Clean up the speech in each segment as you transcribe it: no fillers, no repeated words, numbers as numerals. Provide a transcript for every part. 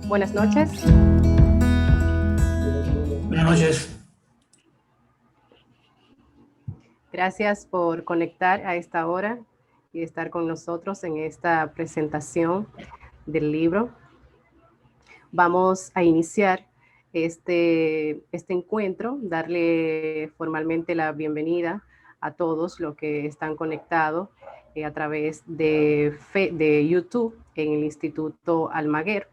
Buenas noches. Buenas noches. Gracias por conectar a esta hora y estar con nosotros en esta presentación del libro. Vamos a iniciar este encuentro, darle formalmente la bienvenida a todos los que están conectados a través de YouTube en el Instituto Almaguer.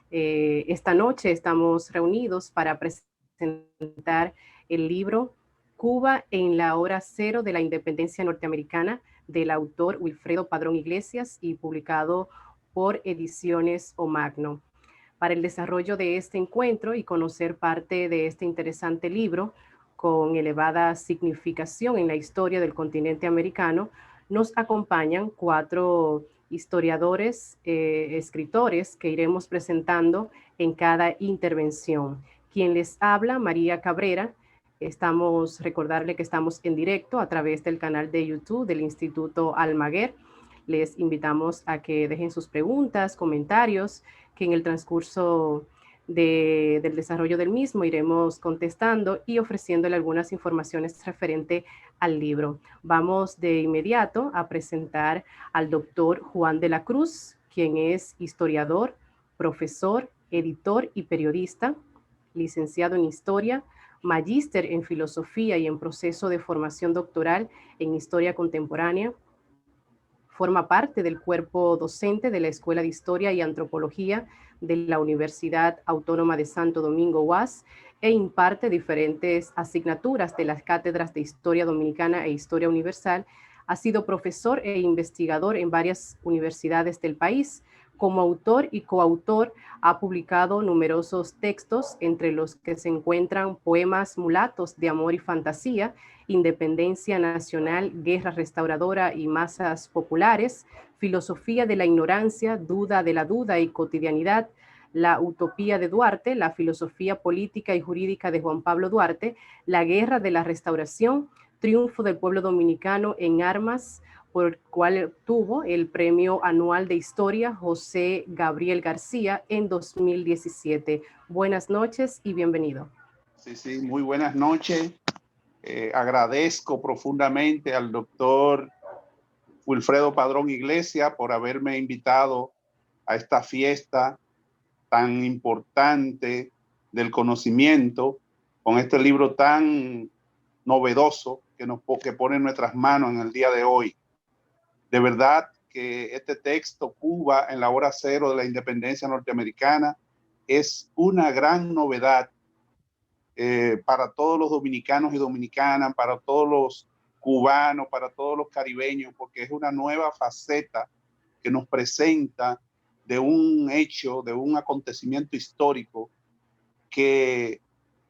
Esta noche estamos reunidos para presentar el libro Cuba en la hora cero de la independencia norteamericana del autor Wilfredo Padrón Iglesias y publicado por Ediciones O Magno. Para el desarrollo de este encuentro y conocer parte de este interesante libro con elevada significación en la historia del continente americano, nos acompañan cuatro historiadores, escritores que iremos presentando en cada intervención. Quien les habla, María Cabrera. Recordarle que estamos en directo a través del canal de YouTube del Instituto Almaguer. Les invitamos a que dejen sus preguntas, comentarios, que en el transcurso del desarrollo del mismo iremos contestando y ofreciéndole algunas informaciones referente al libro. Vamos de inmediato a presentar al doctor Juan de la Cruz, quien es historiador, profesor, editor y periodista, licenciado en Historia, magíster en Filosofía y en proceso de formación doctoral en Historia Contemporánea. Forma parte del cuerpo docente de la Escuela de Historia y Antropología de la Universidad Autónoma de Santo Domingo, UAS, e imparte diferentes asignaturas de las cátedras de Historia Dominicana e Historia Universal. Ha sido profesor e investigador en varias universidades del país. Como autor y coautor ha publicado numerosos textos, entre los que se encuentran Poemas mulatos de amor y fantasía, Independencia Nacional, Guerra Restauradora y Masas Populares, Filosofía de la Ignorancia, Duda de la Duda y Cotidianidad, La Utopía de Duarte, La Filosofía Política y Jurídica de Juan Pablo Duarte, La Guerra de la Restauración, Triunfo del Pueblo Dominicano en Armas, por el cual obtuvo el Premio Anual de Historia José Gabriel García en 2017. Buenas noches y bienvenido. Sí, muy buenas noches. Agradezco profundamente al doctor Wilfredo Padrón Iglesias por haberme invitado a esta fiesta tan importante del conocimiento, con este libro tan novedoso que pone en nuestras manos en el día de hoy. De verdad que este texto, Cuba en la hora cero de la independencia norteamericana, es una gran novedad para todos los dominicanos y dominicanas, para todos los cubanos, para todos los caribeños, porque es una nueva faceta que nos presenta de un hecho, de un acontecimiento histórico que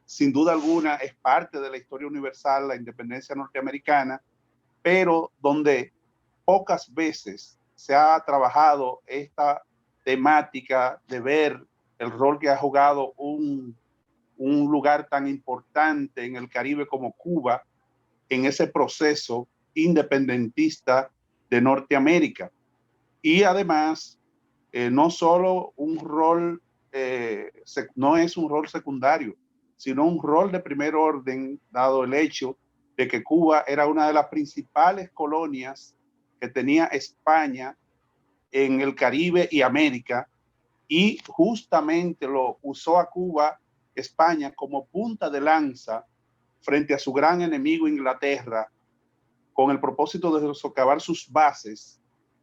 sin duda alguna es parte de la historia universal, la independencia norteamericana, pero donde pocas veces se ha trabajado esta temática de ver el rol que ha jugado un lugar tan importante en el Caribe como Cuba en ese proceso independentista de Norteamérica. Y además, no solo un rol, no es un rol secundario, sino un rol de primer orden, dado el hecho de que Cuba era una de las principales colonias que tenía España en el Caribe y América, y justamente lo usó a Cuba, España, como punta de lanza frente a su gran enemigo Inglaterra, con el propósito de socavar sus bases,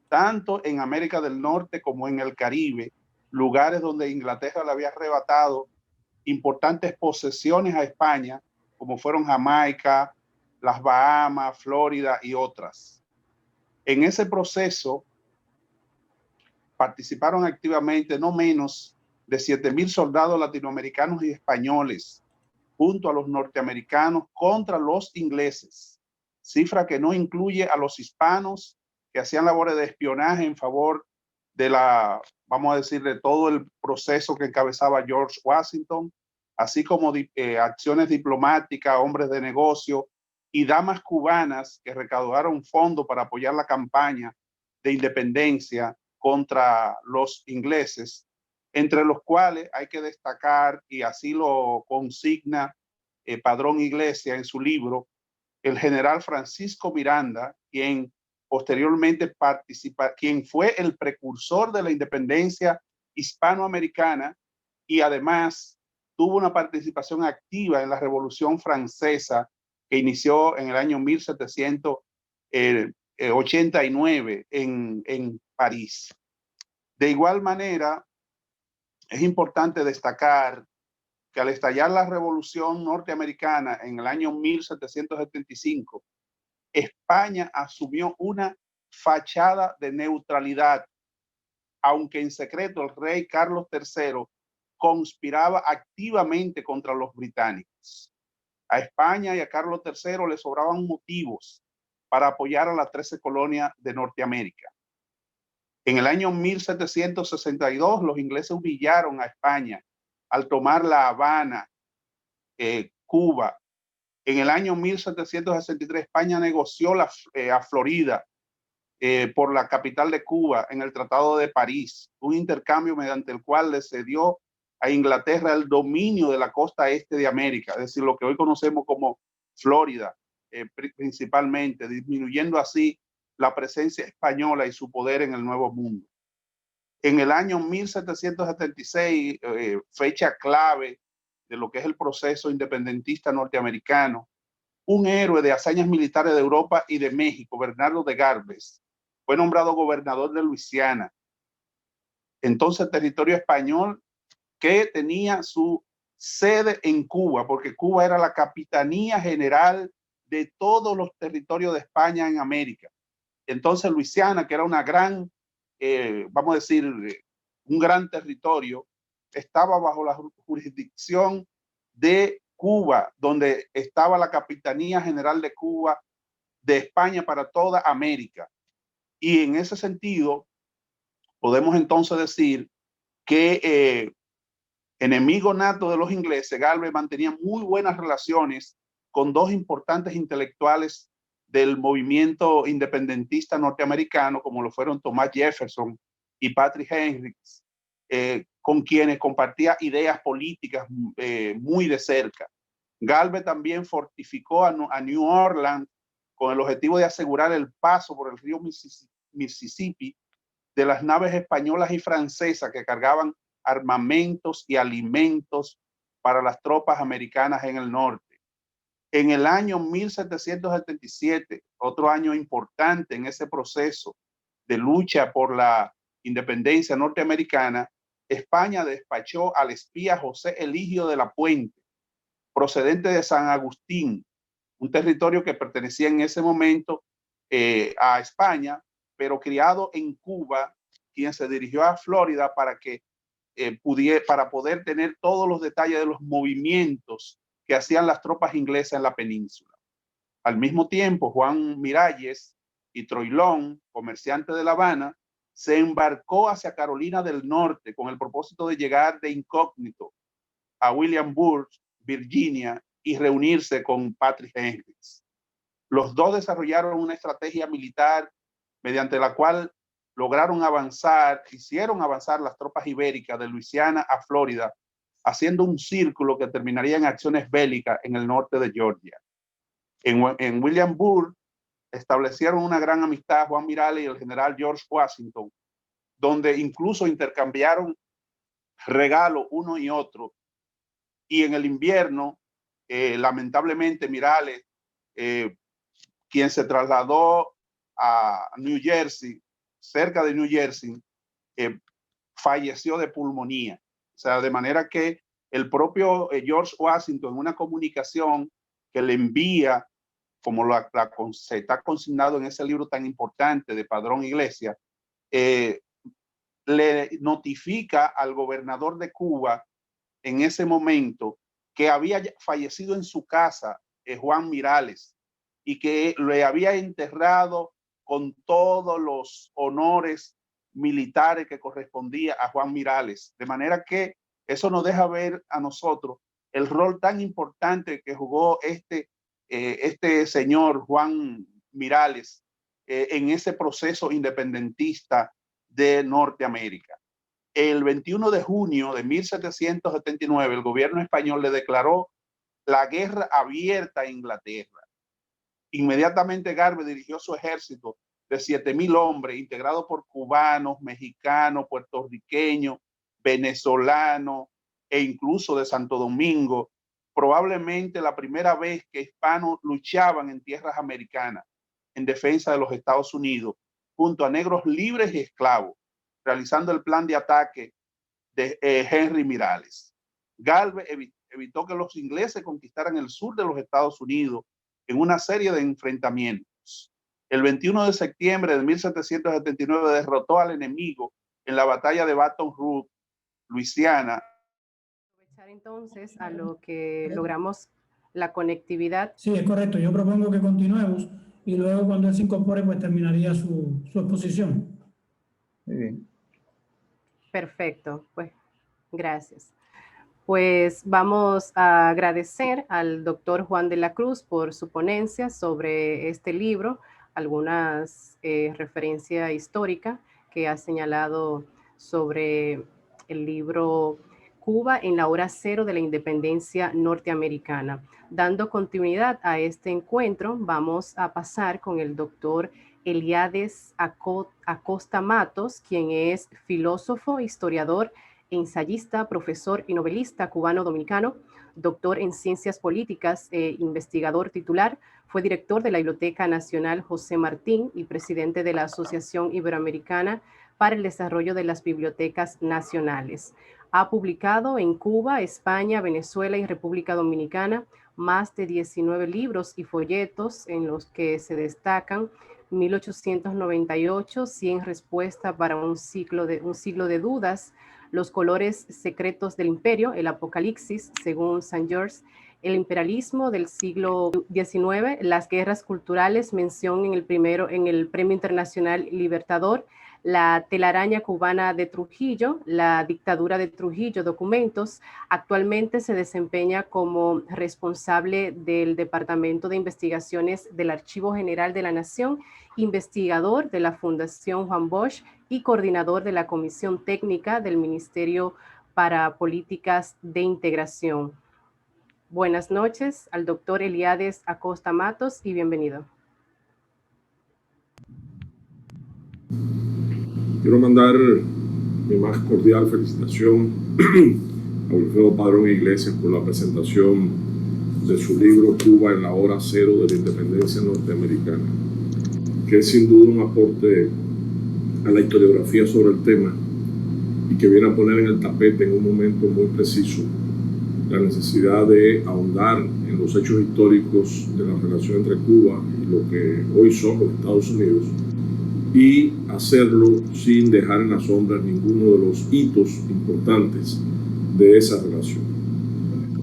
tanto en América del Norte como en el Caribe, lugares donde Inglaterra le había arrebatado importantes posesiones a España, como fueron Jamaica, las Bahamas, Florida y otras. En ese proceso participaron activamente no menos de 7,000 soldados latinoamericanos y españoles, junto a los norteamericanos, contra los ingleses, cifra que no incluye a los hispanos que hacían labores de espionaje en favor de vamos a decir, de todo el proceso que encabezaba George Washington, así como acciones diplomáticas, hombres de negocio y damas cubanas que recaudaron fondos para apoyar la campaña de independencia contra los ingleses. entre los cuales hay que destacar, y así lo consigna Padrón Iglesia en su libro, el general Francisco Miranda, quien posteriormente quien fue el precursor de la independencia hispanoamericana y además tuvo una participación activa en la Revolución Francesa que inició en el año 1789 en París. De igual manera, es importante destacar que al estallar la Revolución Norteamericana en el año 1775, España asumió una fachada de neutralidad, aunque en secreto el rey Carlos III conspiraba activamente contra los británicos. A España y a Carlos III le sobraban motivos para apoyar a las 13 colonias de Norteamérica. En el año 1762, los ingleses humillaron a España al tomar La Habana, Cuba. En el año 1763, España negoció a Florida por la capital de Cuba en el Tratado de París, un intercambio mediante el cual le cedió a Inglaterra el dominio de la costa este de América, es decir, lo que hoy conocemos como Florida, principalmente, disminuyendo así la presencia española y su poder en el Nuevo Mundo. En el año 1776, fecha clave de lo que es el proceso independentista norteamericano, un héroe de hazañas militares de Europa y de México, Bernardo de Gálvez, fue nombrado gobernador de Luisiana, entonces territorio español que tenía su sede en Cuba, porque Cuba era la capitanía general de todos los territorios de España en América. Entonces Luisiana, que era una gran, vamos a decir, un gran territorio, estaba bajo la jurisdicción de Cuba, donde estaba la Capitanía General de Cuba de España para toda América. Y en ese sentido, podemos entonces decir que enemigo nato de los ingleses, Gálvez mantenía muy buenas relaciones con dos importantes intelectuales del movimiento independentista norteamericano, como lo fueron Thomas Jefferson y Patrick Henry, con quienes compartía ideas políticas muy de cerca. Gálvez también fortificó a New Orleans con el objetivo de asegurar el paso por el río Mississippi de las naves españolas y francesas que cargaban armamentos y alimentos para las tropas americanas en el norte. En el año 1777, otro año importante en ese proceso de lucha por la independencia norteamericana, España despachó al espía José Eligio de la Puente, procedente de San Agustín, un territorio que pertenecía en ese momento a España, pero criado en Cuba, quien se dirigió a Florida para que para poder tener todos los detalles de los movimientos que hacían las tropas inglesas en la península. Al mismo tiempo, Juan Miralles y Troilón, comerciante de La Habana, se embarcó hacia Carolina del Norte con el propósito de llegar de incógnito a Williamsburg, Virginia, y reunirse con Patrick Henry. Los dos desarrollaron una estrategia militar mediante la cual hicieron avanzar las tropas ibéricas de Luisiana a Florida, haciendo un círculo que terminaría en acciones bélicas en el norte de Georgia. En Williamsburg establecieron una gran amistad Juan Miralles y el general George Washington, donde incluso intercambiaron regalos uno y otro. Y en el invierno, lamentablemente, Miralles, quien se trasladó a New Jersey, cerca de New Jersey, falleció de pulmonía. O sea, de manera que el propio George Washington, en una comunicación que le envía, como se está consignado en ese libro tan importante de Padrón Iglesia, le notifica al gobernador de Cuba en ese momento que había fallecido en su casa Juan Miralles y que le había enterrado con todos los honores militares que correspondía a Juan Miralles. De manera que eso nos deja ver a nosotros el rol tan importante que jugó este señor Juan Miralles en ese proceso independentista de Norteamérica. El 21 de junio de 1779, el gobierno español le declaró la guerra abierta a Inglaterra. Inmediatamente Garvey dirigió su ejército de 7,000 hombres, integrado por cubanos, mexicanos, puertorriqueños, venezolanos e incluso de Santo Domingo, probablemente la primera vez que hispanos luchaban en tierras americanas en defensa de los Estados Unidos, junto a negros libres y esclavos, realizando el plan de ataque de Henry Miralles. Garvey evitó que los ingleses conquistaran el sur de los Estados Unidos en una serie de enfrentamientos. El 21 de septiembre de 1779 derrotó al enemigo en la batalla de Baton Rouge, Luisiana. Aprovechar entonces a lo que logramos la conectividad. Sí, es correcto. Yo propongo que continuemos y luego cuando él se incorpore, pues terminaría su exposición. Muy bien. Perfecto, pues gracias. Pues vamos a agradecer al doctor Juan de la Cruz por su ponencia sobre este libro, algunas referencias históricas que ha señalado sobre el libro Cuba en la hora cero de la independencia norteamericana. Dando continuidad a este encuentro, vamos a pasar con el doctor Eliades Acosta Matos, quien es filósofo, historiador, ensayista, profesor y novelista cubano-dominicano, doctor en ciencias políticas e investigador titular. Fue director de la Biblioteca Nacional José Martín y presidente de la Asociación Iberoamericana para el Desarrollo de las Bibliotecas Nacionales. Ha publicado en Cuba, España, Venezuela y República Dominicana más de 19 libros y folletos, en los que se destacan 1898, 100 respuestas para un siglo de dudas, Los colores secretos del imperio, el apocalipsis, según St. George, el imperialismo del siglo XIX, las guerras culturales, mención en el Premio Internacional Libertador, la telaraña cubana de Trujillo, la dictadura de Trujillo, documentos. Actualmente se desempeña como responsable del Departamento de Investigaciones del Archivo General de la Nación, investigador de la Fundación Juan Bosch y coordinador de la Comisión Técnica del Ministerio para Políticas de Integración. Buenas noches al doctor Eliades Acosta Matos y bienvenido. Quiero mandar mi más cordial felicitación a Wilfredo Padrón Iglesias por la presentación de su libro Cuba en la hora cero de la independencia norteamericana, que es sin duda un aporte a la historiografía sobre el tema y que viene a poner en el tapete en un momento muy preciso la necesidad de ahondar en los hechos históricos de la relación entre Cuba y lo que hoy son los Estados Unidos, y hacerlo sin dejar en la sombra ninguno de los hitos importantes de esa relación.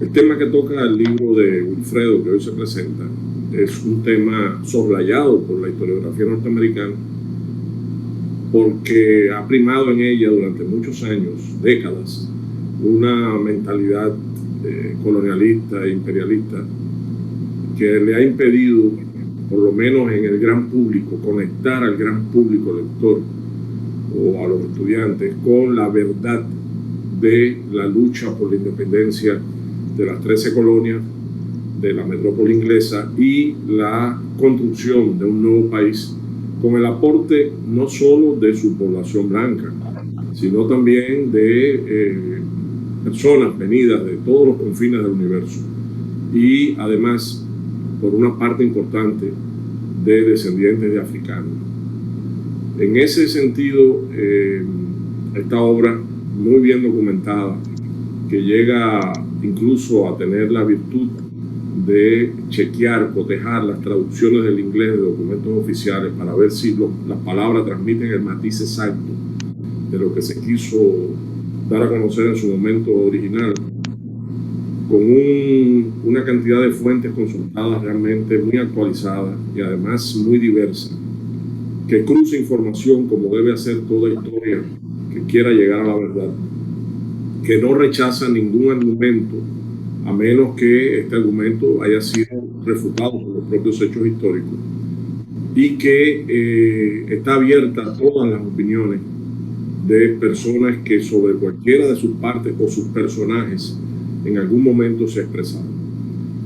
El tema que toca el libro de Wilfredo, que hoy se presenta, es un tema soslayado por la historiografía norteamericana, porque ha primado en ella durante muchos años, décadas, una mentalidad colonialista e imperialista que le ha impedido, por lo menos en el gran público, conectar al gran público lector o a los estudiantes con la verdad de la lucha por la independencia de las 13 colonias de la metrópoli inglesa y la construcción de un nuevo país con el aporte no solo de su población blanca, sino también de personas venidas de todos los confines del universo y además por una parte importante de descendientes de africanos. En ese sentido, esta obra muy bien documentada, que llega incluso a tener la virtud de chequear, cotejar las traducciones del inglés de documentos oficiales para ver si las palabras transmiten el matiz exacto de lo que se quiso dar a conocer en su momento original, con una cantidad de fuentes consultadas realmente muy actualizadas y además muy diversa, que cruza información como debe hacer toda historia que quiera llegar a la verdad, que no rechaza ningún argumento a menos que este argumento haya sido refutado por los propios hechos históricos, y que está abierta a todas las opiniones de personas que sobre cualquiera de sus partes o sus personajes en algún momento se expresaron.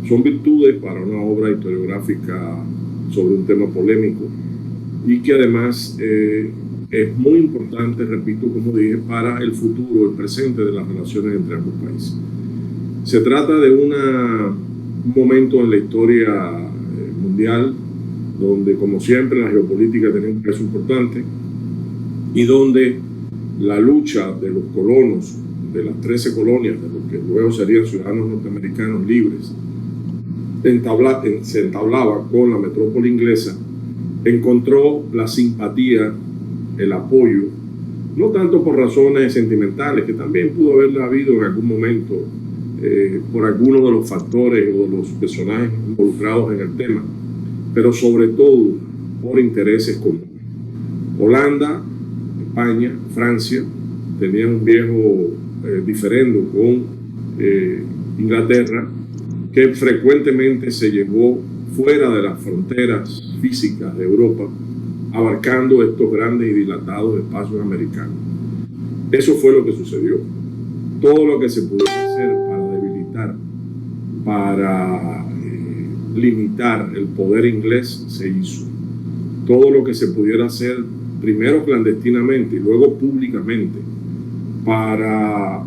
Son virtudes para una obra historiográfica sobre un tema polémico y que además es muy importante, repito, como dije, para el futuro, el presente de las relaciones entre ambos países. Se trata de un momento en la historia mundial donde, como siempre, la geopolítica tiene un peso importante y donde la lucha de los colonos, de las 13 colonias, de los que luego serían ciudadanos norteamericanos libres, se entablaba con la metrópoli inglesa, encontró la simpatía, el apoyo, no tanto por razones sentimentales, que también pudo haberla habido en algún momento por algunos de los factores o de los personajes involucrados en el tema, pero sobre todo por intereses comunes. Holanda, España, Francia tenían un viejo diferendo con Inglaterra, que frecuentemente se llevó fuera de las fronteras físicas de Europa, abarcando estos grandes y dilatados espacios americanos. Eso fue lo que sucedió. Todo lo que se pudiera hacer para debilitar, para limitar el poder inglés se hizo. Todo lo que se pudiera hacer, primero clandestinamente y luego públicamente, para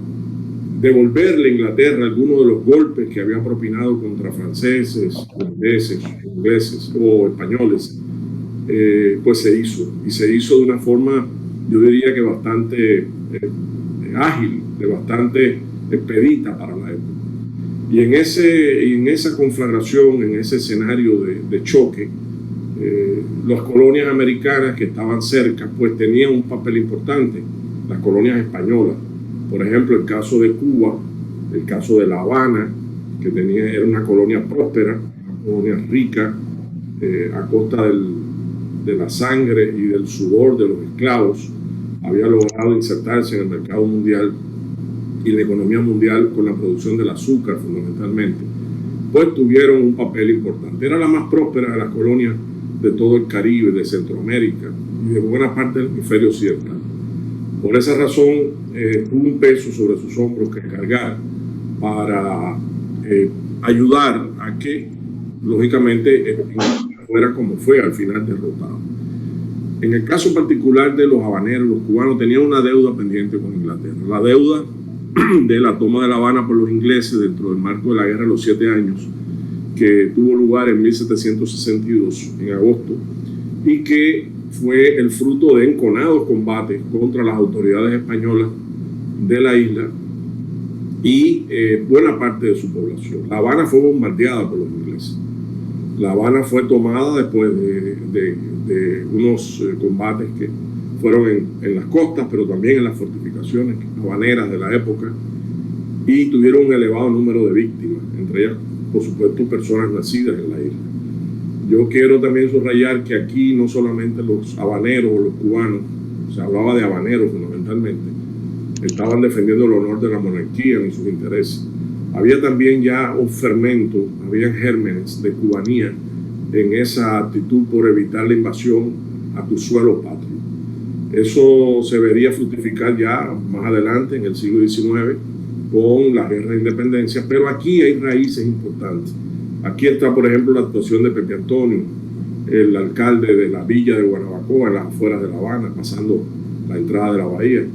devolverle a Inglaterra algunos de los golpes que había propinado contra franceses, holandeses, ingleses o españoles, pues se hizo. Y se hizo de una forma, yo diría que bastante ágil, de bastante expedita para la época. Y en esa conflagración, en ese escenario de choque, las colonias americanas que estaban cerca, pues tenían un papel importante. Las colonias españolas, por ejemplo, el caso de Cuba, el caso de La Habana, que era una colonia próspera, una colonia rica, a costa de la sangre y del sudor de los esclavos, había logrado insertarse en el mercado mundial y la economía mundial con la producción del azúcar fundamentalmente, pues tuvieron un papel importante. Era la más próspera de las colonias de todo el Caribe, de Centroamérica y de buena parte del hemisferio occidental. Por esa razón, tuvo un peso sobre sus hombros que cargar para ayudar a que, lógicamente, fuera como fue al final derrotado. En el caso particular de los habaneros, los cubanos tenían una deuda pendiente con Inglaterra. La deuda de la toma de La Habana por los ingleses dentro del marco de la Guerra de los 7 años, que tuvo lugar en 1762, en agosto, y que fue el fruto de enconados combates contra las autoridades españolas de la isla y buena parte de su población. La Habana fue bombardeada por los ingleses. La Habana fue tomada después de unos combates que fueron en las costas, pero también en las fortificaciones habaneras de la época, y tuvieron un elevado número de víctimas, entre ellas, por supuesto, personas nacidas en la isla. Yo quiero también subrayar que aquí no solamente los habaneros o los cubanos, se hablaba de habaneros fundamentalmente, estaban defendiendo el honor de la monarquía y sus intereses. Había también ya un fermento, había gérmenes de cubanía en esa actitud por evitar la invasión a tu suelo patrio. Eso se vería fructificar ya más adelante en el siglo XIX con la guerra de independencia, pero aquí hay raíces importantes. Aquí está, por ejemplo, la actuación de Pepe Antonio, el alcalde de la villa de Guanabacoa, en las afueras de La Habana, pasando la entrada de la bahía,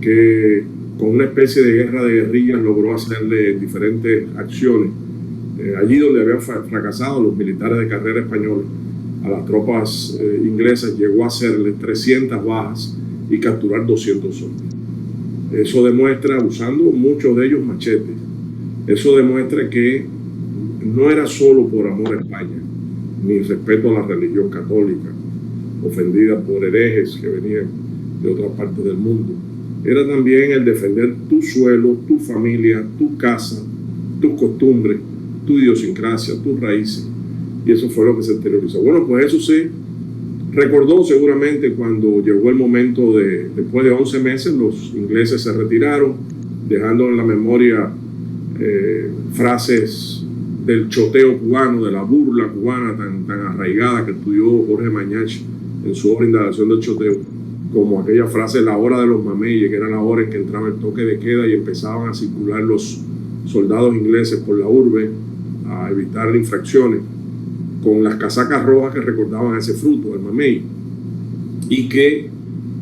que con una especie de guerra de guerrillas logró hacerle diferentes acciones. Allí donde habían fracasado los militares de carrera españoles, a las tropas inglesas llegó a hacerle 300 bajas y capturar 200 hombres. Eso demuestra, usando muchos de ellos machetes, eso demuestra que no era solo por amor a España, ni respeto a la religión católica, ofendida por herejes que venían de otras partes del mundo. Era también el defender tu suelo, tu familia, tu casa, tus costumbres, tu idiosincrasia, tus raíces. Y eso fue lo que se exteriorizó. Bueno, pues eso se recordó seguramente cuando llegó el momento después de 11 meses, los ingleses se retiraron, dejando en la memoria frases del choteo cubano, de la burla cubana tan arraigada que estudió Jorge Mañach en su obra Indagación del Choteo. como aquella frase, la hora de los mameyes, que era la hora en que entraba el toque de queda y empezaban a circular los soldados ingleses por la urbe a evitar infracciones, con las casacas rojas que recordaban ese fruto, el mamey, y que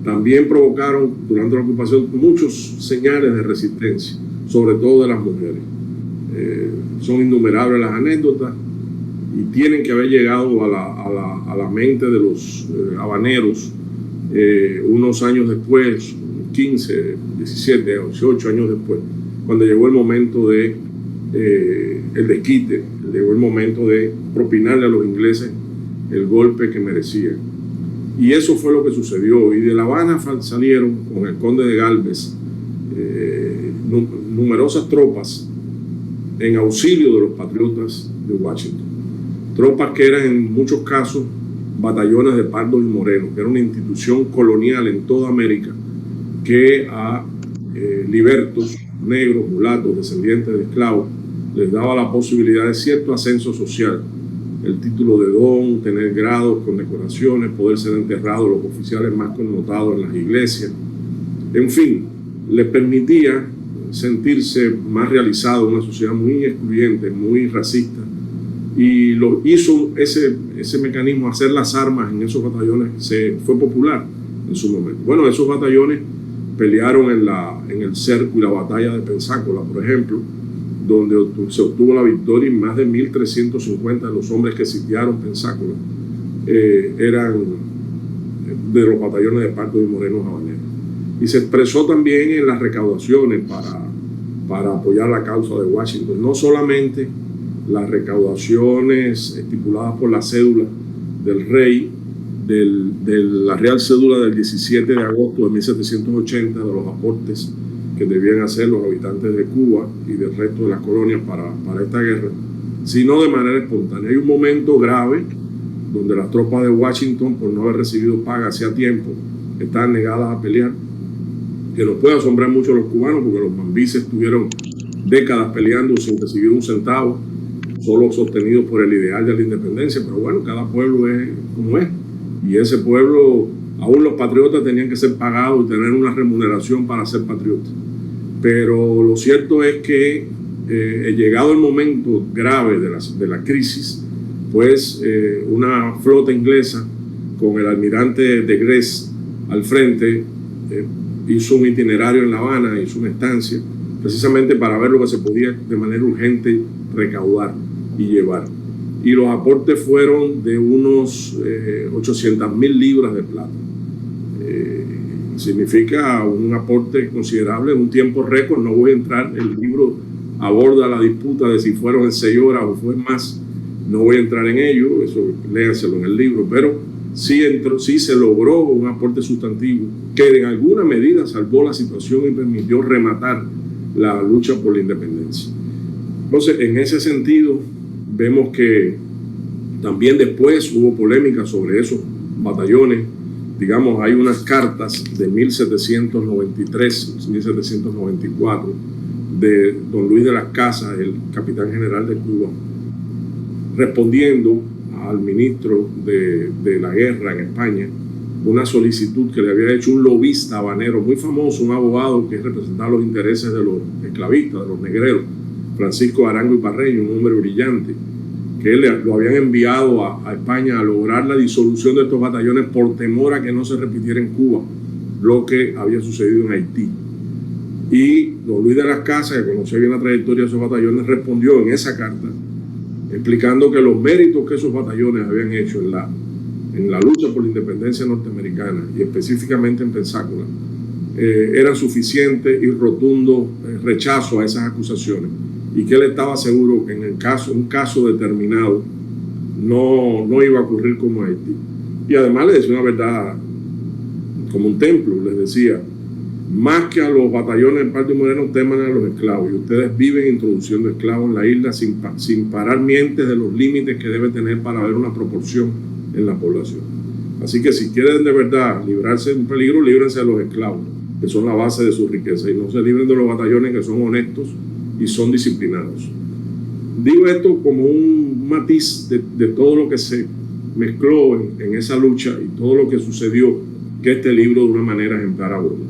también provocaron durante la ocupación muchos señales de resistencia, sobre todo de las mujeres. Son innumerables las anécdotas y tienen que haber llegado a la mente de los habaneros unos años después, 15, 17, 18 años después, cuando llegó el momento de el desquite, llegó el momento de propinarle a los ingleses el golpe que merecían. Y eso fue lo que sucedió. Y de La Habana salieron con el conde de Gálvez numerosas tropas en auxilio de los patriotas de Washington. Tropas que eran en muchos casos batallones de pardos y morenos, que era una institución colonial en toda América que a libertos, negros, mulatos, descendientes de esclavos, les daba la posibilidad de cierto ascenso social, el título de don, tener grados, condecoraciones, poder ser enterrados los oficiales más connotados en las iglesias. En fin, les permitía sentirse más realizado en una sociedad muy excluyente, muy racista, y lo hizo ese mecanismo, hacer las armas en esos batallones, fue popular en su momento. Bueno, esos batallones pelearon en el cerco y la batalla de Pensácola, por ejemplo, donde se obtuvo la victoria, y más de 1.350 de los hombres que sitiaron Pensácola eran de los batallones de pardos y morenos habaneros. Y se expresó también en las recaudaciones para apoyar la causa de Washington, no solamente las recaudaciones estipuladas por la cédula del rey, de la Real Cédula del 17 de agosto de 1780, de los aportes que debían hacer los habitantes de Cuba y del resto de las colonias para esta guerra, sino de manera espontánea. Hay un momento grave donde las tropas de Washington, por no haber recibido paga hacía tiempo, estaban negadas a pelear, que nos puede asombrar mucho a los cubanos, porque los mambises estuvieron décadas peleando sin recibir un centavo, solo sostenidos por el ideal de la independencia. Pero bueno, cada pueblo es como es, y ese pueblo, aún los patriotas tenían que ser pagados y tener una remuneración para ser patriotas. Pero lo cierto es que llegado el momento grave de la crisis, pues una flota inglesa con el almirante de Grez al frente hizo un itinerario en La Habana, hizo una estancia precisamente para ver lo que se podía de manera urgente recaudar y llevar. Y los aportes fueron de unos 800.000 libras de plata. Significa un aporte considerable en un tiempo récord. No voy a entrar, el libro aborda la disputa de si fueron en 6 horas o fue más. No voy a entrar en ello, eso léanselo en el libro, pero sí se logró un aporte sustantivo que en alguna medida salvó la situación y permitió rematar la lucha por la independencia. Entonces, en ese sentido, vemos que también después hubo polémica sobre esos batallones. Digamos, hay unas cartas de 1793, 1794, de don Luis de las Casas, el capitán general de Cuba, respondiendo al ministro de la guerra en España una solicitud que le había hecho un lobista habanero muy famoso, un abogado que representaba los intereses de los esclavistas, de los negreros, Francisco Arango y Parreño, un hombre brillante, que lo habían enviado a España a lograr la disolución de estos batallones por temor a que no se repitiera en Cuba lo que había sucedido en Haití. Y don Luis de las Casas, que conocía bien la trayectoria de esos batallones, respondió en esa carta explicando que los méritos que esos batallones habían hecho en la lucha por la independencia norteamericana, y específicamente en Pensácola, eran suficientes y rotundo rechazo a esas acusaciones, y que él estaba seguro que en un caso determinado no iba a ocurrir como Haití. Y además le decía una verdad como un templo, les decía: más que a los batallones de pardos y morenos, teman a los esclavos, y ustedes viven introduciendo esclavos en la isla sin parar mientes de los límites que debe tener para haber una proporción en la población. Así que si quieren de verdad librarse de un peligro, líbrense de los esclavos, que son la base de su riqueza, y no se libren de los batallones, que son honestos y son disciplinados. Digo esto como un matiz de todo lo que se mezcló en esa lucha y todo lo que sucedió que este libro de una manera ejemplar aborda.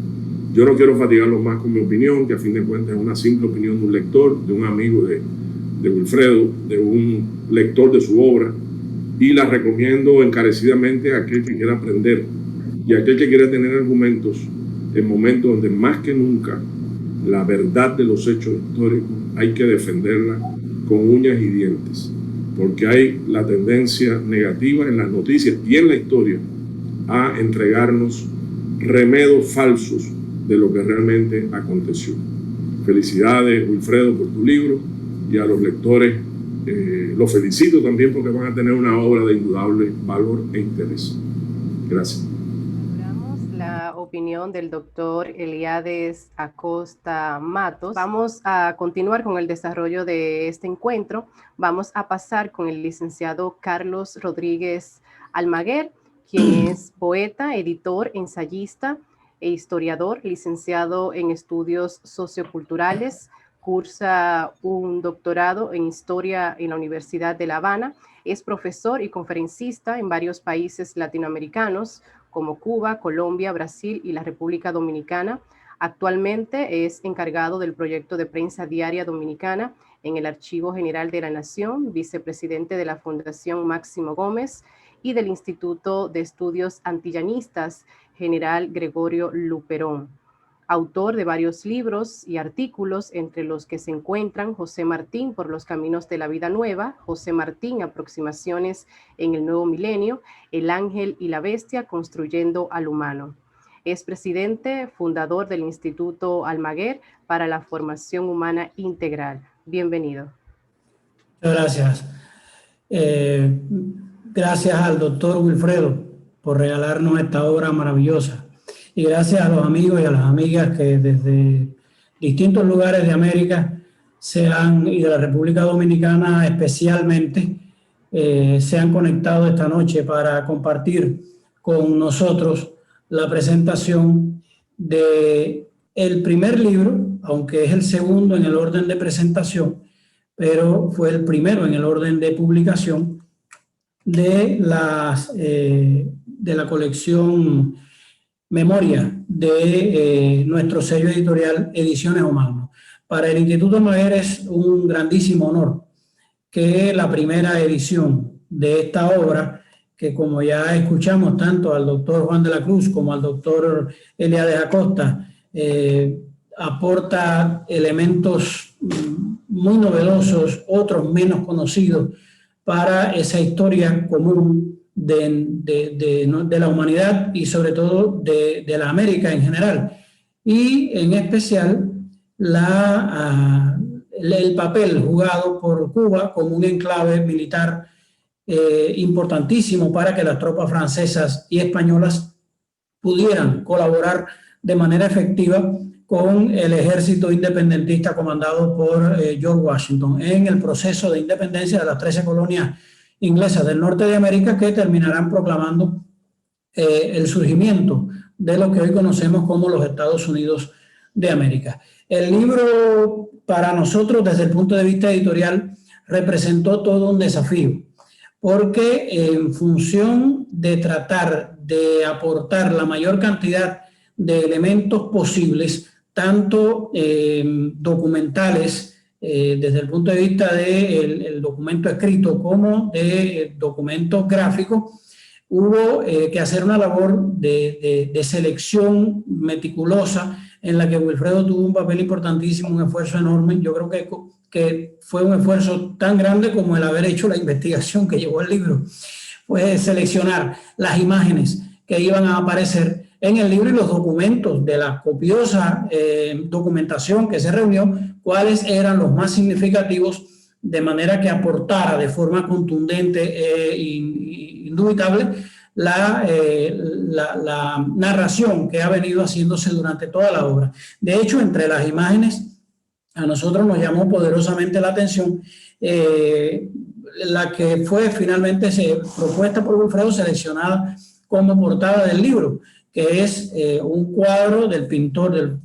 Yo no quiero fatigarlos más con mi opinión, que a fin de cuentas es una simple opinión de un lector, de un amigo de Wilfredo, de un lector de su obra, y la recomiendo encarecidamente a aquel que quiera aprender y a aquel que quiera tener argumentos en momentos donde más que nunca la verdad de los hechos históricos hay que defenderla con uñas y dientes, porque hay la tendencia negativa en las noticias y en la historia a entregarnos remedios falsos de lo que realmente aconteció. Felicidades, Wilfredo, por tu libro, y a los lectores los felicito también porque van a tener una obra de indudable valor e interés. Gracias. La opinión del doctor Eliades Acosta Matos. Vamos a continuar con el desarrollo de este encuentro. Vamos a pasar con el licenciado Carlos Rodríguez Almaguer, quien es poeta, editor, ensayista e historiador, licenciado en estudios socioculturales, cursa un doctorado en historia en la Universidad de La Habana, es profesor y conferencista en varios países latinoamericanos como Cuba, Colombia, Brasil y la República Dominicana. Actualmente es encargado del proyecto de prensa diaria dominicana en el Archivo General de la Nación, vicepresidente de la Fundación Máximo Gómez y del Instituto de Estudios Antillanistas General Gregorio Luperón. Autor de varios libros y artículos, entre los que se encuentran José Martín por los caminos de la vida nueva, José Martín, aproximaciones en el nuevo milenio, El ángel y la bestia, construyendo al humano. Es presidente, fundador del Instituto Almaguer para la Formación Humana Integral. Bienvenido. Muchas gracias. Gracias al doctor Wilfredo por regalarnos esta obra maravillosa. Y gracias a los amigos y a las amigas que desde distintos lugares de América y de la República Dominicana especialmente, se han conectado esta noche para compartir con nosotros la presentación del primer libro, aunque es el segundo en el orden de presentación, pero fue el primero en el orden de publicación de la colección Memoria de nuestro sello editorial Ediciones Omagno. Para el Instituto Almaguer es un grandísimo honor que la primera edición de esta obra, que como ya escuchamos tanto al doctor Juan de la Cruz como al doctor Eliades Acosta, aporta elementos muy novedosos, otros menos conocidos, para esa historia común de la humanidad y sobre todo de la América en general, y en especial el papel jugado por Cuba como un enclave militar importantísimo para que las tropas francesas y españolas pudieran colaborar de manera efectiva con el ejército independentista comandado por George Washington en el proceso de independencia de las 13 colonias inglesas del norte de América, que terminarán proclamando el surgimiento de lo que hoy conocemos como los Estados Unidos de América. El libro, para nosotros, desde el punto de vista editorial, representó todo un desafío, porque en función de tratar de aportar la mayor cantidad de elementos posibles, tanto documentales, desde el punto de vista del documento escrito como de documentos gráficos, hubo que hacer una labor de selección meticulosa en la que Wilfredo tuvo un papel importantísimo, un esfuerzo enorme. Yo creo que fue un esfuerzo tan grande como el haber hecho la investigación que llevó el libro. Fue seleccionar las imágenes que iban a aparecer en el libro y los documentos de la copiosa documentación que se reunió, cuáles eran los más significativos, de manera que aportara de forma contundente e indubitable la narración que ha venido haciéndose durante toda la obra. De hecho, entre las imágenes, a nosotros nos llamó poderosamente la atención la que fue finalmente propuesta por Wilfredo, seleccionada como portada del libro, que es un cuadro del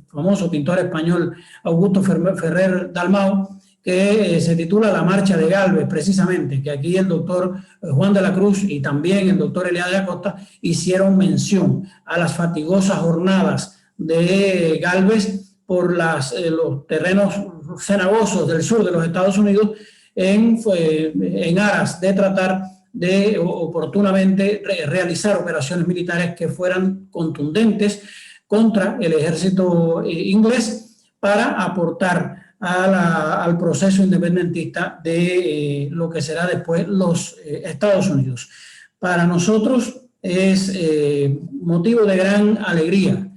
famoso pintor español Augusto Ferrer Dalmau, que se titula La Marcha de Gálvez, precisamente, que aquí el doctor Juan de la Cruz y también el doctor Eliade Acosta hicieron mención a las fatigosas jornadas de Gálvez por los terrenos cenagosos del sur de los Estados Unidos en aras de tratar de oportunamente realizar operaciones militares que fueran contundentes contra el ejército inglés para aportar al proceso independentista de lo que será después los Estados Unidos. Para nosotros es motivo de gran alegría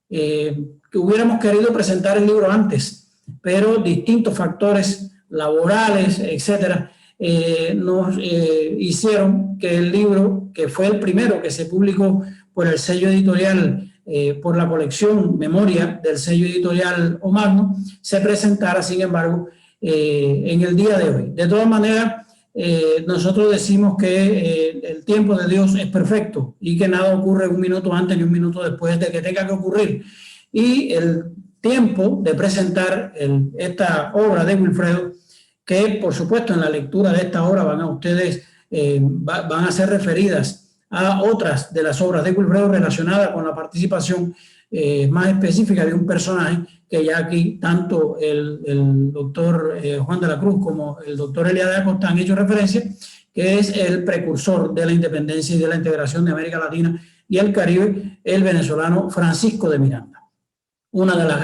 que hubiéramos querido presentar el libro antes, pero distintos factores laborales, etcétera, nos hicieron que el libro, que fue el primero que se publicó por el sello editorial, por la colección Memoria del sello editorial Omagno, se presentara, sin embargo, en el día de hoy. De todas maneras, nosotros decimos que el tiempo de Dios es perfecto y que nada ocurre un minuto antes ni un minuto después de que tenga que ocurrir. Y el tiempo de presentar esta obra de Wilfredo, que por supuesto en la lectura de esta obra van a ser referidas a otras de las obras de Wilfredo relacionadas con la participación más específica de un personaje que ya aquí tanto el doctor Juan de la Cruz como el doctor Eliade Acosta han hecho referencia, que es el precursor de la independencia y de la integración de América Latina y el Caribe, el venezolano Francisco de Miranda. Uno de los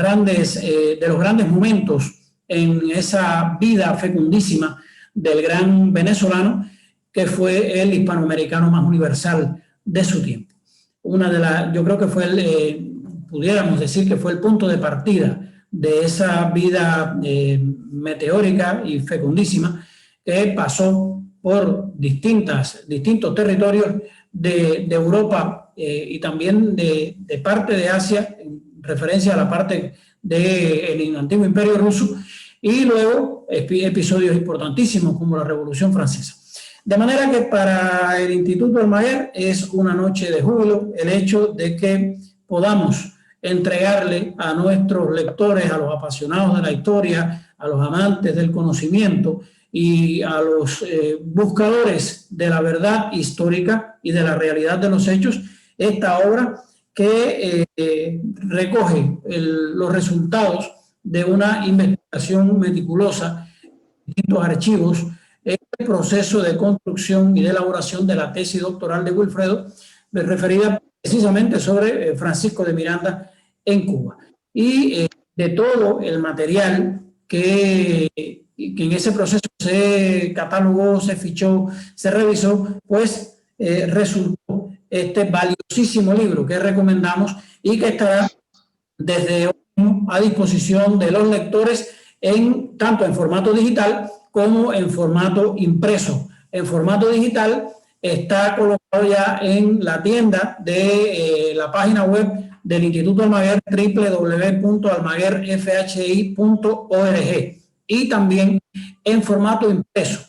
grandes momentos en esa vida fecundísima del gran venezolano, que fue el hispanoamericano más universal de su tiempo. Yo creo que pudiéramos decir que fue el punto de partida de esa vida meteórica y fecundísima que pasó por distintos territorios de Europa y también de parte de Asia, en referencia a la parte del antiguo Imperio Ruso, y luego episodios importantísimos como la Revolución Francesa. De manera que para el Instituto Almaguer es una noche de júbilo el hecho de que podamos entregarle a nuestros lectores, a los apasionados de la historia, a los amantes del conocimiento y a los buscadores de la verdad histórica y de la realidad de los hechos, esta obra que recoge los resultados de una investigación meticulosa, distintos archivos, el proceso de construcción y de elaboración de la tesis doctoral de Wilfredo, referida precisamente sobre Francisco de Miranda en Cuba. Y de todo el material que en ese proceso se catalogó, se fichó, se revisó, pues resultó este valiosísimo libro que recomendamos y que estará desde hoy a disposición de los lectores tanto en formato digital como en formato impreso. En formato digital está colocado ya en la tienda de la página web del Instituto Almaguer, www.almaguerfhi.org, y también en formato impreso.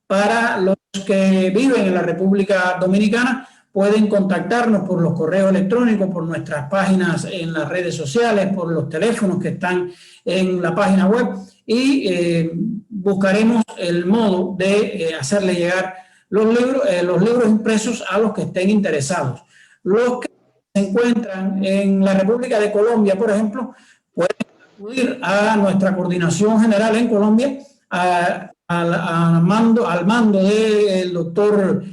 Para los que viven en la República Dominicana, pueden contactarnos por los correos electrónicos, por nuestras páginas en las redes sociales, por los teléfonos que están en la página web, y buscaremos el modo de hacerle llegar los libros impresos a los que estén interesados. Los que se encuentran en la República de Colombia, por ejemplo, pueden acudir a nuestra coordinación general en Colombia, al mando del doctor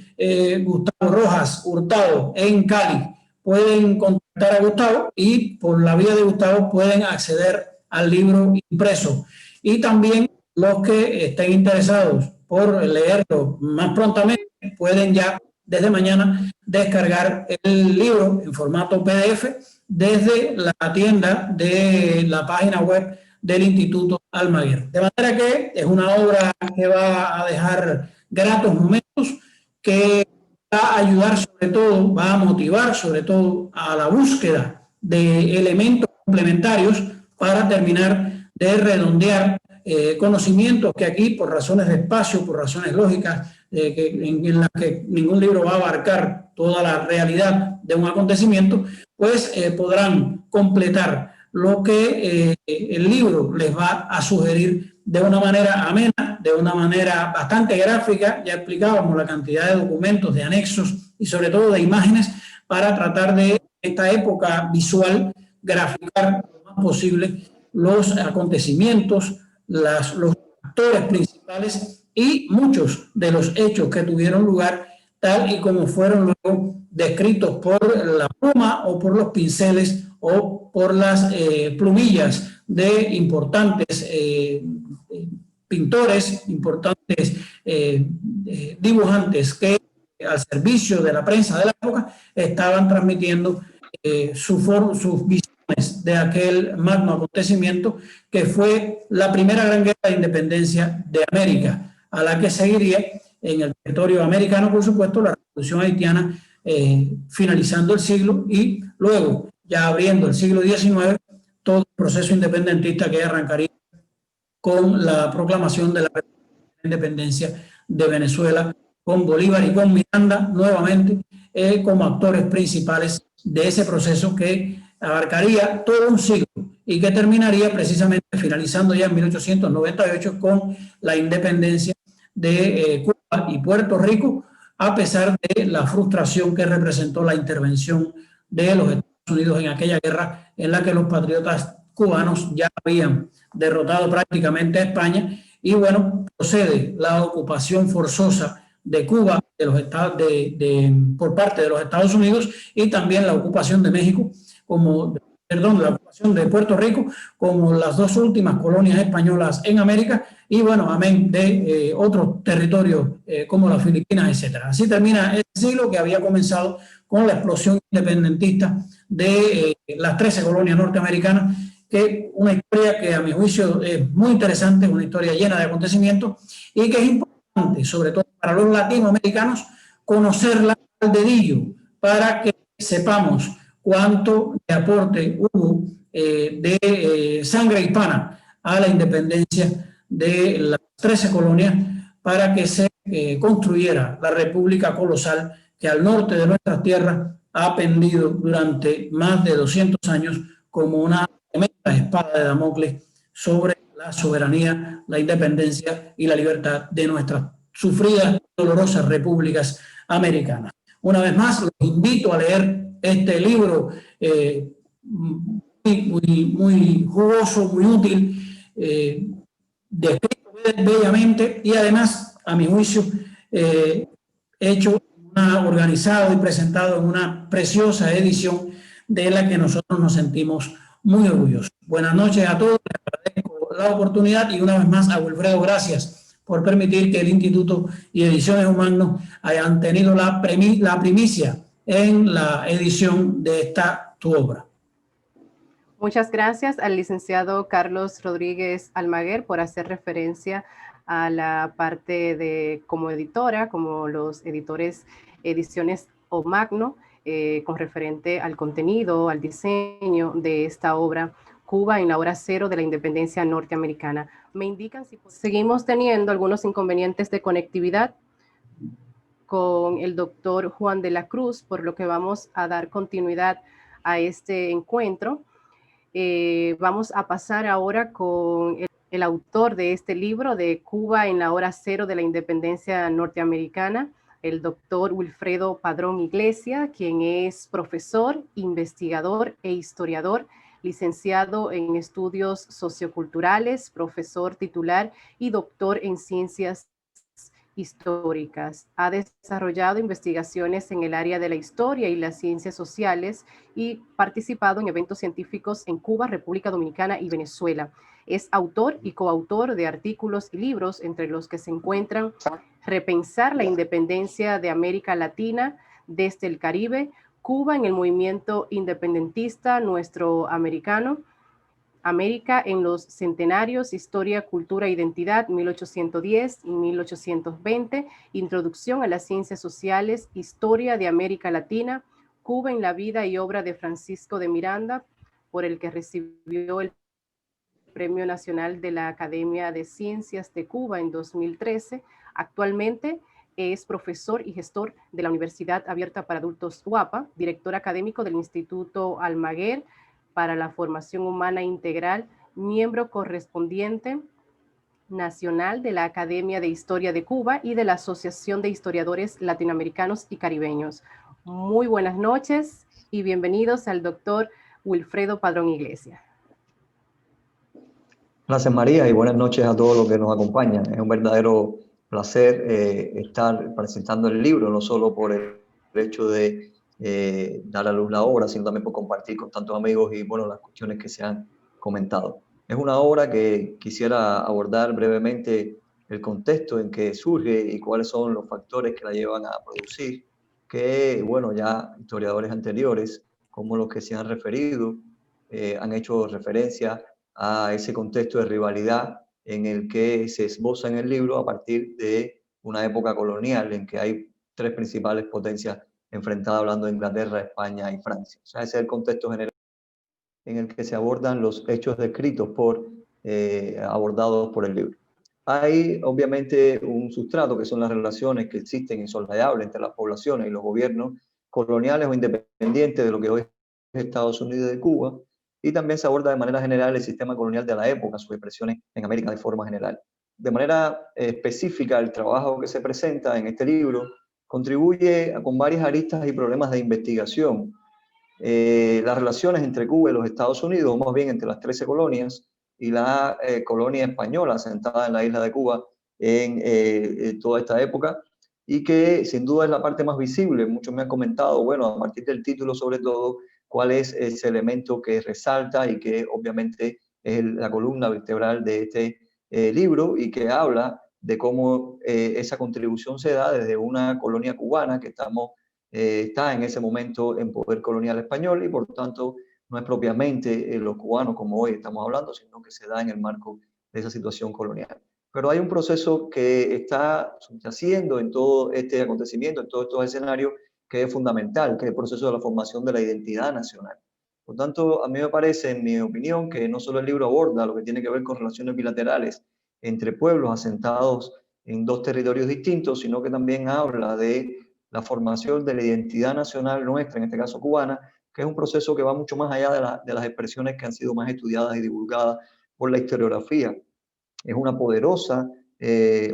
Gustavo Rojas Hurtado en Cali. Pueden contactar a Gustavo y por la vía de Gustavo pueden acceder al libro impreso. Y también los que estén interesados por leerlo más prontamente pueden ya desde mañana descargar el libro en formato PDF desde la tienda de la página web del Instituto Almaguer. De manera que es una obra que va a dejar gratos momentos, que va a ayudar sobre todo, va a motivar sobre todo a la búsqueda de elementos complementarios para terminar de redondear conocimientos que aquí, por razones de espacio, por razones lógicas, en las que ningún libro va a abarcar toda la realidad de un acontecimiento, pues podrán completar lo que el libro les va a sugerir de una manera amena, de una manera bastante gráfica. Ya explicábamos la cantidad de documentos, de anexos y sobre todo de imágenes para tratar de esta época visual graficar lo más posible los acontecimientos, los actores principales y muchos de los hechos que tuvieron lugar tal y como fueron luego descritos por la pluma o por los pinceles o por las plumillas de importantes pintores, importantes dibujantes que al servicio de la prensa de la época estaban transmitiendo sus visiones de aquel magno acontecimiento que fue la primera gran guerra de independencia de América, a la que seguiría en el territorio americano, por supuesto, la revolución haitiana, finalizando el siglo y luego, ya abriendo el siglo XIX, todo el proceso independentista que arrancaría con la proclamación de la independencia de Venezuela, con Bolívar y con Miranda nuevamente como actores principales de ese proceso que abarcaría todo un siglo y que terminaría precisamente finalizando ya en 1898 con la independencia de Cuba y Puerto Rico, a pesar de la frustración que representó la intervención de los Estados Unidos en aquella guerra en la que los patriotas cubanos ya habían derrotado prácticamente a España. Y bueno, procede la ocupación forzosa de Cuba por parte de los Estados Unidos y también la ocupación de México, la ocupación de Puerto Rico como las dos últimas colonias españolas en América y bueno, amén de otros territorios como las Filipinas, etcétera. Así termina el siglo que había comenzado con la explosión independentista de las 13 colonias norteamericanas, que una historia que a mi juicio es muy interesante, una historia llena de acontecimientos y que es importante, sobre todo para los latinoamericanos, conocerla al dedillo para que sepamos cuánto de aporte hubo de sangre hispana a la independencia de las 13 colonias para que se construyera la república colosal que al norte de nuestras tierras ha pendido durante más de 200 años como una tremenda espada de Damocles sobre la soberanía, la independencia y la libertad de nuestras sufridas y dolorosas repúblicas americanas. Una vez más, los invito a leer este libro muy jugoso, muy útil, descrito bellamente y además, a mi juicio, hecho, organizado y presentado en una preciosa edición de la que nosotros nos sentimos muy orgullosos. Buenas noches a todos, les agradezco la oportunidad y una vez más a Wilfredo, gracias por permitir que el Instituto y Ediciones Humano hayan tenido la primicia en la edición de tu obra. Muchas gracias al licenciado Carlos Rodríguez Almaguer por hacer referencia a la parte de como editora, como los editores Ediciones Humano, con referente al contenido, al diseño de esta obra, Cuba en la hora cero de la independencia norteamericana. Me indican si seguimos teniendo algunos inconvenientes de conectividad con el doctor Juan de la Cruz, por lo que vamos a dar continuidad a este encuentro. Vamos a pasar ahora con el autor de este libro, de Cuba en la hora cero de la independencia norteamericana, el doctor Wilfredo Padrón Iglesia, quien es profesor, investigador e historiador, licenciado en estudios socioculturales, profesor titular y doctor en ciencias históricas. Ha desarrollado investigaciones en el área de la historia y las ciencias sociales y participado en eventos científicos en Cuba, República Dominicana y Venezuela. Es autor y coautor de artículos y libros, entre los que se encuentran Repensar la independencia de América Latina desde el Caribe, Cuba en el movimiento independentista nuestro americano, América en los centenarios, Historia, Cultura e Identidad, 1810 y 1820, Introducción a las Ciencias Sociales, Historia de América Latina, Cuba en la vida y obra de Francisco de Miranda, por el que recibió el Premio Nacional de la Academia de Ciencias de Cuba en 2013. Actualmente es profesor y gestor de la Universidad Abierta para Adultos UAPA, director académico del Instituto Almaguer, para la Formación Humana Integral, miembro correspondiente nacional de la Academia de Historia de Cuba y de la Asociación de Historiadores Latinoamericanos y Caribeños. Muy buenas noches y bienvenidos al doctor Wilfredo Padrón Iglesias. Gracias, María, y buenas noches a todos los que nos acompañan. Es un verdadero placer estar presentando el libro, no solo por el hecho de dar a luz la obra, sino también por compartir con tantos amigos y, bueno, las cuestiones que se han comentado. Es una obra que quisiera abordar brevemente el contexto en que surge y cuáles son los factores que la llevan a producir, que, bueno, ya historiadores anteriores, como los que se han referido, han hecho referencia a ese contexto de rivalidad en el que se esboza en el libro a partir de una época colonial en que hay tres principales potencias enfrentadas, hablando de Inglaterra, España y Francia. O sea, ese es el contexto general en el que se abordan los hechos descritos abordados por el libro. Hay obviamente un sustrato que son las relaciones que existen insoslayables entre las poblaciones y los gobiernos coloniales o independientes de lo que hoy es Estados Unidos y de Cuba, y también se aborda de manera general el sistema colonial de la época, sus expresiones en América de forma general. De manera específica, el trabajo que se presenta en este libro contribuye con varias aristas y problemas de investigación. Las relaciones entre Cuba y los Estados Unidos, o más bien entre las 13 colonias y la colonia española asentada en la isla de Cuba en toda esta época, y que sin duda es la parte más visible. Muchos me han comentado, bueno, a partir del título sobre todo, cuál es ese elemento que resalta y que obviamente es la columna vertebral de este libro, y que habla de cómo esa contribución se da desde una colonia cubana que está en ese momento en poder colonial español, y por tanto no es propiamente los cubanos como hoy estamos hablando, sino que se da en el marco de esa situación colonial. Pero hay un proceso que está subyaciendo en todo este acontecimiento, en todos estos escenarios, que es fundamental, que es el proceso de la formación de la identidad nacional. Por tanto, a mí me parece, en mi opinión, que no solo el libro aborda lo que tiene que ver con relaciones bilaterales entre pueblos asentados en dos territorios distintos, sino que también habla de la formación de la identidad nacional nuestra, en este caso cubana, que es un proceso que va mucho más allá de las expresiones que han sido más estudiadas y divulgadas por la historiografía. Es una poderosa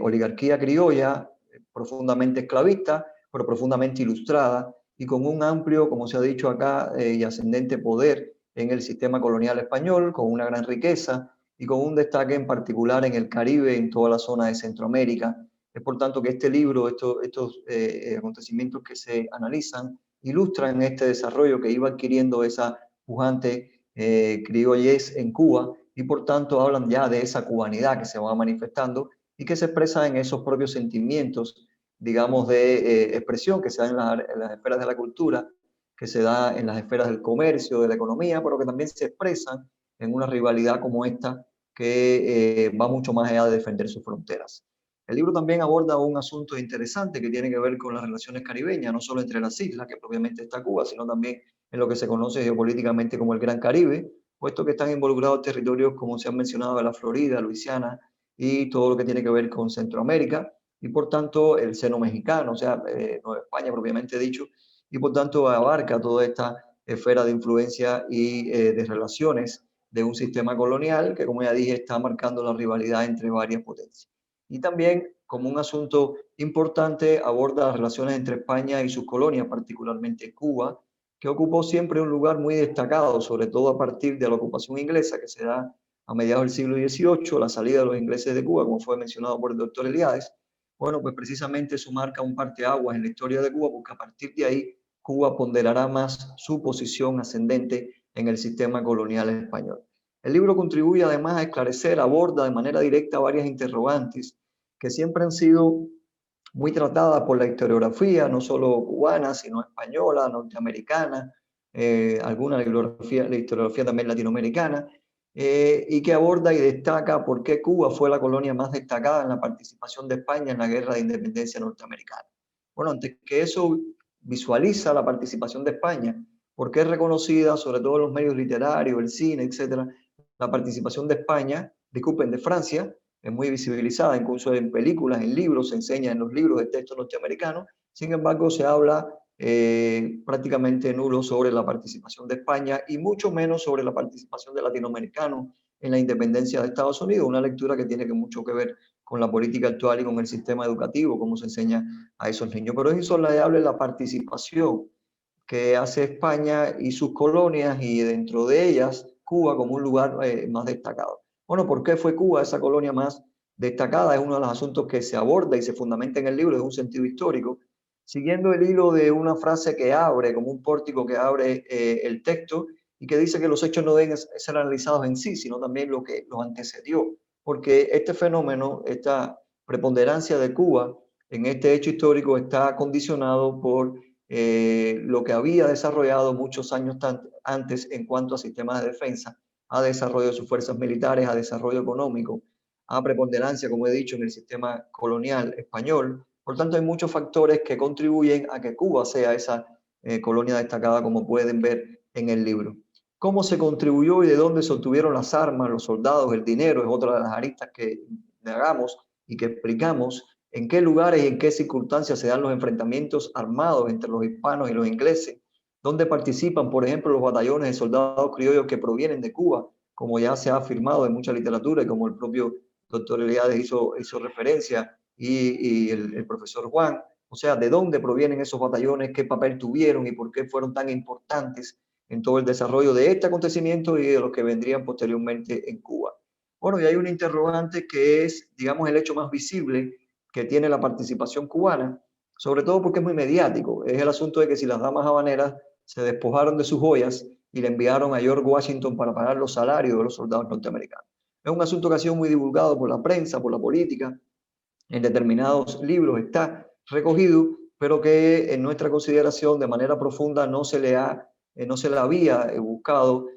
oligarquía criolla, profundamente esclavista, pero profundamente ilustrada, y con un amplio, como se ha dicho acá, y ascendente poder en el sistema colonial español, con una gran riqueza y con un destaque en particular en el Caribe, en toda la zona de Centroamérica. Es por tanto que este libro, estos acontecimientos que se analizan, ilustran este desarrollo que iba adquiriendo esa pujante criollez en Cuba, y por tanto hablan ya de esa cubanidad que se va manifestando y que se expresa en esos propios sentimientos, digamos, de expresión que se da en las esferas de la cultura, que se da en las esferas del comercio, de la economía, pero que también se expresan en una rivalidad como esta que va mucho más allá de defender sus fronteras. El libro también aborda un asunto interesante que tiene que ver con las relaciones caribeñas, no solo entre las islas, que propiamente está Cuba, sino también en lo que se conoce geopolíticamente como el Gran Caribe, puesto que están involucrados territorios, como se han mencionado, de la Florida, Luisiana y todo lo que tiene que ver con Centroamérica, y por tanto el seno mexicano, o sea, Nueva España propiamente dicho, y por tanto abarca toda esta esfera de influencia y de relaciones de un sistema colonial que, como ya dije, está marcando la rivalidad entre varias potencias. Y también, como un asunto importante, aborda las relaciones entre España y sus colonias, particularmente Cuba, que ocupó siempre un lugar muy destacado, sobre todo a partir de la ocupación inglesa que se da a mediados del siglo XVIII, la salida de los ingleses de Cuba, como fue mencionado por el doctor Eliades. Bueno, pues precisamente eso marca un parteaguas en la historia de Cuba, porque a partir de ahí Cuba ponderará más su posición ascendente en el sistema colonial español. El libro contribuye además a esclarecer, aborda de manera directa varias interrogantes que siempre han sido muy tratadas por la historiografía, no solo cubana, sino española, norteamericana, alguna la historiografía también latinoamericana, y que aborda y destaca por qué Cuba fue la colonia más destacada en la participación de España en la Guerra de Independencia norteamericana. Bueno, antes que eso, visualiza la participación de España, porque es reconocida, sobre todo en los medios literarios, el cine, etcétera, la participación de España, disculpen, de Francia, es muy visibilizada, incluso en películas, en libros, se enseña en los libros de texto norteamericanos. Sin embargo, se habla prácticamente nulo sobre la participación de España y mucho menos sobre la participación de latinoamericanos en la independencia de Estados Unidos, una lectura que tiene mucho que ver con la política actual y con el sistema educativo, cómo se enseña a esos niños. Pero es insolayable la participación que hace España y sus colonias, y dentro de ellas Cuba como un lugar más destacado. Bueno, ¿por qué fue Cuba esa colonia más destacada? Es uno de los asuntos que se aborda y se fundamenta en el libro desde un sentido histórico, siguiendo el hilo de una frase que abre, como un pórtico que abre el texto, y que dice que los hechos no deben ser analizados en sí, sino también lo que los antecedió, porque este fenómeno, esta preponderancia de Cuba en este hecho histórico está condicionado por lo que había desarrollado muchos años antes en cuanto a sistemas de defensa, a desarrollo de sus fuerzas militares, a desarrollo económico, a preponderancia, como he dicho, en el sistema colonial español. Por tanto, hay muchos factores que contribuyen a que Cuba sea esa colonia destacada, como pueden ver en el libro. ¿Cómo se contribuyó y de dónde se obtuvieron las armas, los soldados, el dinero? Es otra de las aristas que hagamos y que explicamos. ¿En qué lugares y en qué circunstancias se dan los enfrentamientos armados entre los hispanos y los ingleses? ¿Dónde participan, por ejemplo, los batallones de soldados criollos que provienen de Cuba, como ya se ha afirmado en mucha literatura y como el propio doctor Eliades hizo referencia, y el profesor Juan? O sea, ¿de dónde provienen esos batallones? ¿Qué papel tuvieron y por qué fueron tan importantes en todo el desarrollo de este acontecimiento y de los que vendrían posteriormente en Cuba? Bueno, y hay un interrogante que es, digamos, el hecho más visible que tiene la participación cubana, sobre todo porque es muy mediático. Es el asunto de que si las damas habaneras se despojaron de sus joyas y le enviaron a George Washington para pagar los salarios de los soldados norteamericanos. Es un asunto que ha sido muy divulgado por la prensa, por la política, en determinados libros está recogido, pero que en nuestra consideración de manera profunda no se le había buscado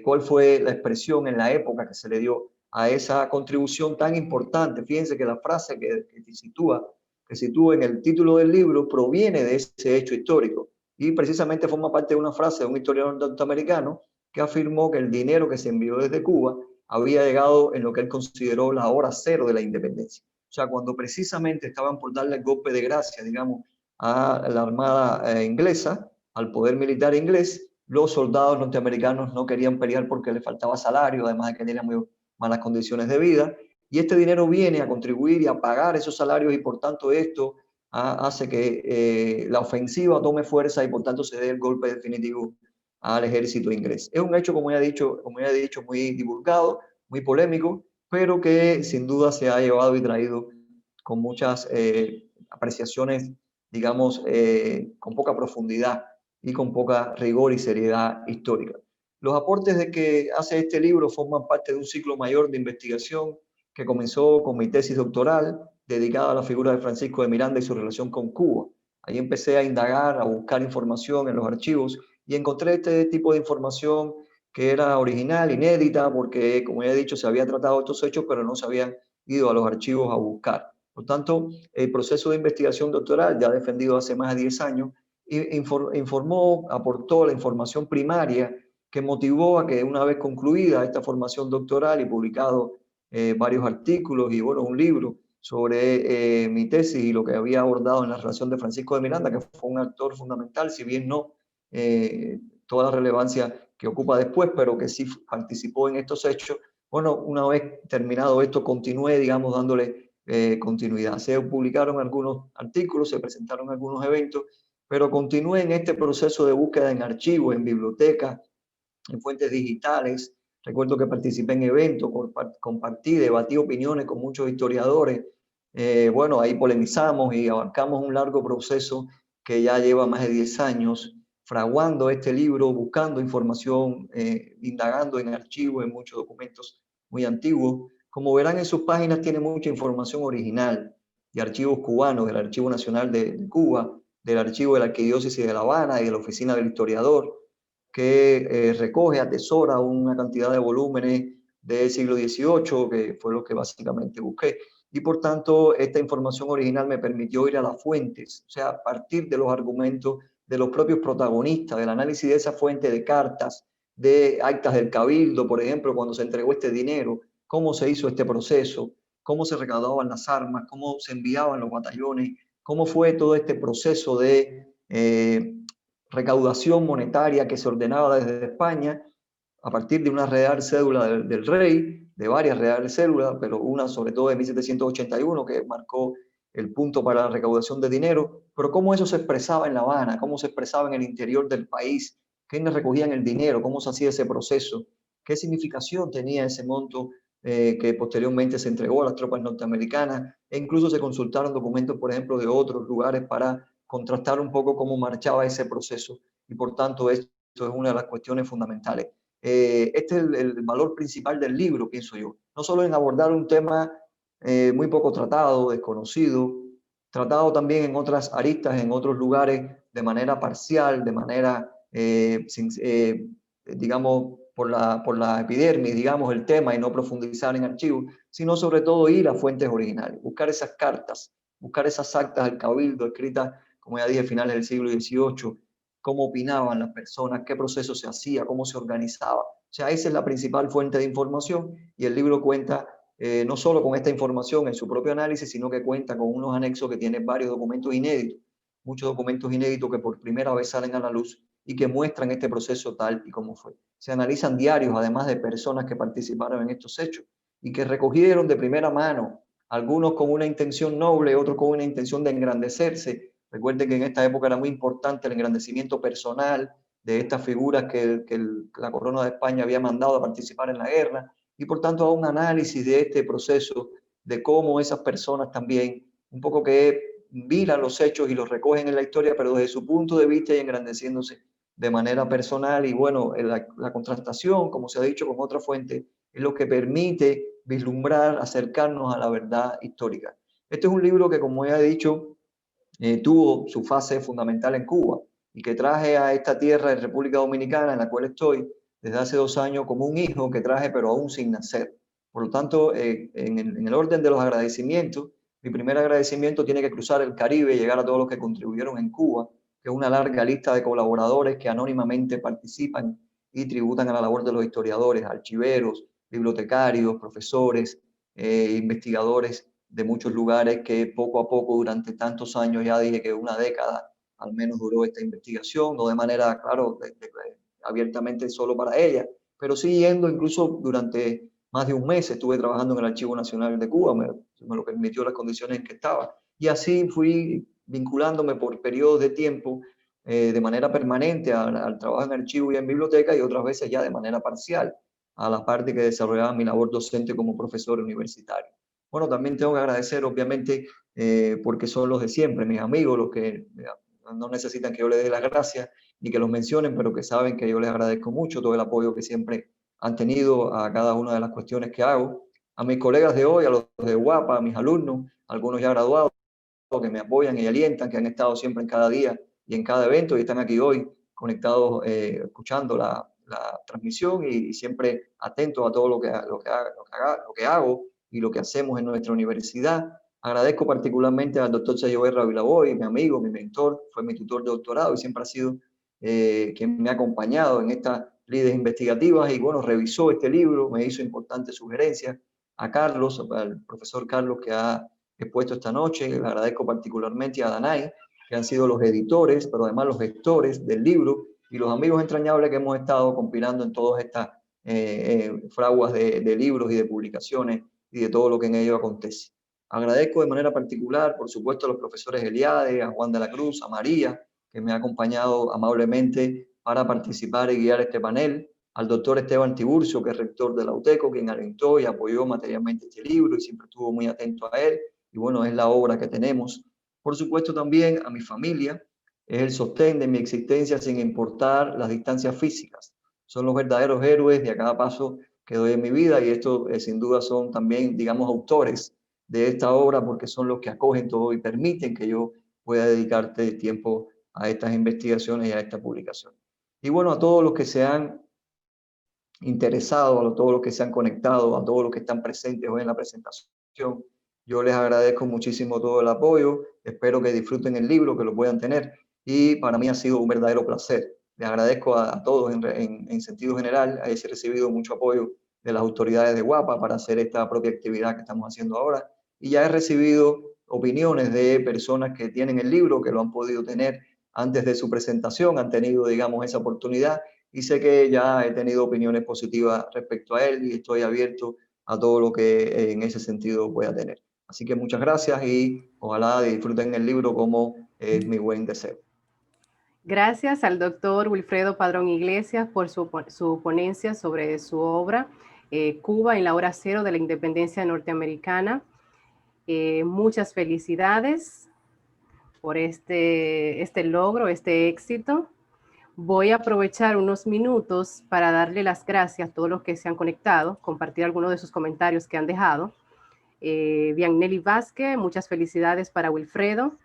cuál fue la expresión en la época que se le dio a esa contribución tan importante. Fíjense que la frase que sitúa en el título del libro proviene de ese hecho histórico y precisamente forma parte de una frase de un historiador norteamericano que afirmó que el dinero que se envió desde Cuba había llegado en lo que él consideró la hora cero de la independencia. O sea, cuando precisamente estaban por darle el golpe de gracia, digamos, a la Armada inglesa, al poder militar inglés, los soldados norteamericanos no querían pelear porque les faltaba salario, además de que tenían muy malas condiciones de vida, y este dinero viene a contribuir y a pagar esos salarios, y por tanto esto hace que la ofensiva tome fuerza y por tanto se dé el golpe definitivo al ejército inglés. Es un hecho, como ya he dicho, muy divulgado, muy polémico, pero que sin duda se ha llevado y traído con muchas apreciaciones, digamos, con poca profundidad y con poca rigor y seriedad histórica. Los aportes de que hace este libro forman parte de un ciclo mayor de investigación que comenzó con mi tesis doctoral dedicada a la figura de Francisco de Miranda y su relación con Cuba. Ahí empecé a indagar, a buscar información en los archivos y encontré este tipo de información que era original, inédita, porque, como ya he dicho, se había tratado estos hechos, pero no se habían ido a los archivos a buscar. Por tanto, el proceso de investigación doctoral, ya defendido hace más de 10 años, aportó la información primaria que motivó a que, una vez concluida esta formación doctoral y publicado varios artículos y, bueno, un libro sobre mi tesis y lo que había abordado en la relación de Francisco de Miranda, que fue un actor fundamental, si bien no toda la relevancia que ocupa después, pero que sí participó en estos hechos. Bueno, una vez terminado esto, continué, digamos, dándole continuidad. Se publicaron algunos artículos, se presentaron algunos eventos, pero continué en este proceso de búsqueda en archivos, en bibliotecas, en fuentes digitales. Recuerdo que participé en eventos, compartí, debatí opiniones con muchos historiadores. Bueno, ahí polemizamos y abarcamos un largo proceso que ya lleva más de 10 años, fraguando este libro, buscando información, indagando en archivos, en muchos documentos muy antiguos. Como verán, en sus páginas tiene mucha información original de archivos cubanos, del Archivo Nacional de Cuba, del Archivo de la Arquidiócesis de La Habana y de la Oficina del Historiador, que recoge, atesora una cantidad de volúmenes del siglo XVIII, que fue lo que básicamente busqué. Y por tanto, esta información original me permitió ir a las fuentes, o sea, a partir de los argumentos de los propios protagonistas, del análisis de esa fuente de cartas, de actas del Cabildo, por ejemplo, cuando se entregó este dinero, cómo se hizo este proceso, cómo se recaudaban las armas, cómo se enviaban los batallones, cómo fue todo este proceso de recaudación monetaria que se ordenaba desde España a partir de una real cédula del rey, de varias reales cédulas, pero una sobre todo de 1781 que marcó el punto para la recaudación de dinero, pero cómo eso se expresaba en La Habana, cómo se expresaba en el interior del país, quiénes recogían el dinero, cómo se hacía ese proceso, qué significación tenía ese monto que posteriormente se entregó a las tropas norteamericanas, e incluso se consultaron documentos, por ejemplo, de otros lugares para contrastar un poco cómo marchaba ese proceso, y por tanto esto es una de las cuestiones fundamentales. Este es el valor principal del libro, pienso yo, no solo en abordar un tema muy poco tratado, desconocido, tratado también en otras aristas, en otros lugares, de manera parcial, de manera, digamos, por la epidermis, digamos, el tema y no profundizar en archivos, sino sobre todo ir a fuentes originales, buscar esas cartas, buscar esas actas del Cabildo escritas, como ya dije, a finales del siglo XVIII, cómo opinaban las personas, qué proceso se hacía, cómo se organizaba. O sea, esa es la principal fuente de información y el libro cuenta no solo con esta información en su propio análisis, sino que cuenta con unos anexos que tienen varios documentos inéditos, muchos documentos inéditos que por primera vez salen a la luz y que muestran este proceso tal y como fue. Se analizan diarios, además de personas que participaron en estos hechos y que recogieron de primera mano, algunos con una intención noble, otros con una intención de engrandecerse. Recuerden que en esta época era muy importante el engrandecimiento personal de estas figuras que la corona de España había mandado a participar en la guerra, y por tanto a un análisis de este proceso, de cómo esas personas también, un poco que miran los hechos y los recogen en la historia, pero desde su punto de vista y engrandeciéndose de manera personal. Y bueno, la contrastación, como se ha dicho, con otra fuente, es lo que permite vislumbrar, acercarnos a la verdad histórica. Este es un libro que, como ya he dicho, tuvo su fase fundamental en Cuba y que traje a esta tierra de República Dominicana, en la cual estoy desde hace 2 años, como un hijo que traje pero aún sin nacer. Por lo tanto, en el orden de los agradecimientos, mi primer agradecimiento tiene que cruzar el Caribe y llegar a todos los que contribuyeron en Cuba, que es una larga lista de colaboradores que anónimamente participan y tributan a la labor de los historiadores, archiveros, bibliotecarios, profesores, investigadores de muchos lugares que poco a poco durante tantos años, ya dije que una década al menos duró esta investigación, no de manera, claro, abiertamente solo para ella, pero sí yendo incluso durante más de un mes estuve trabajando en el Archivo Nacional de Cuba, me lo permitió las condiciones en que estaba, y así fui vinculándome por periodos de tiempo de manera permanente al trabajo en archivo y en biblioteca, y otras veces ya de manera parcial a la parte que desarrollaba mi labor docente como profesor universitario. Bueno, también tengo que agradecer, obviamente, porque son los de siempre, mis amigos, los que no necesitan que yo les dé las gracias ni que los mencionen, pero que saben que yo les agradezco mucho todo el apoyo que siempre han tenido a cada una de las cuestiones que hago. A mis colegas de hoy, a los de UAPA, a mis alumnos, algunos ya graduados, que me apoyan y alientan, que han estado siempre en cada día y en cada evento y están aquí hoy conectados, escuchando la transmisión y siempre atentos a todo lo que hago y lo que hacemos en nuestra universidad. Agradezco particularmente al doctor Sergio Guerra Vilaboy, mi amigo, mi mentor, fue mi tutor de doctorado y siempre ha sido quien me ha acompañado en estas líderes investigativas y bueno, revisó este libro, me hizo importantes sugerencias. A Carlos, al profesor Carlos que ha expuesto esta noche, le agradezco particularmente a Danay, que han sido los editores, pero además los gestores del libro y los amigos entrañables que hemos estado compilando en todas estas fraguas de libros y de publicaciones y de todo lo que en ello acontece. Agradezco de manera particular, por supuesto, a los profesores Eliade, a Juan de la Cruz, a María, que me ha acompañado amablemente para participar y guiar este panel, al doctor Esteban Tiburcio, que es rector de la UTECO, quien alentó y apoyó materialmente este libro y siempre estuvo muy atento a él, y bueno, es la obra que tenemos. Por supuesto también a mi familia, es el sostén de mi existencia sin importar las distancias físicas. Son los verdaderos héroes de a cada paso que doy en mi vida y estos sin duda son también, digamos, autores de esta obra porque son los que acogen todo y permiten que yo pueda dedicarte tiempo a estas investigaciones y a esta publicación. Y bueno, a todos los que se han interesado, a todos los que se han conectado, a todos los que están presentes hoy en la presentación, yo les agradezco muchísimo todo el apoyo, espero que disfruten el libro, que lo puedan tener y para mí ha sido un verdadero placer. Les agradezco a todos en sentido general, he recibido mucho apoyo de las autoridades de UAPA para hacer esta propia actividad que estamos haciendo ahora y ya he recibido opiniones de personas que tienen el libro, que lo han podido tener antes de su presentación han tenido, digamos, esa oportunidad, y sé que ya he tenido opiniones positivas respecto a él y estoy abierto a todo lo que en ese sentido pueda tener. Así que muchas gracias y ojalá disfruten el libro como es mi buen deseo. Gracias al doctor Wilfredo Padrón Iglesias por su ponencia sobre su obra, Cuba en la hora cero de la independencia norteamericana. Muchas felicidades por este logro, este éxito. Voy a aprovechar unos minutos para darle las gracias a todos los que se han conectado, compartir algunos de sus comentarios que han dejado. Biannelli Vázquez, muchas felicidades para Wilfredo.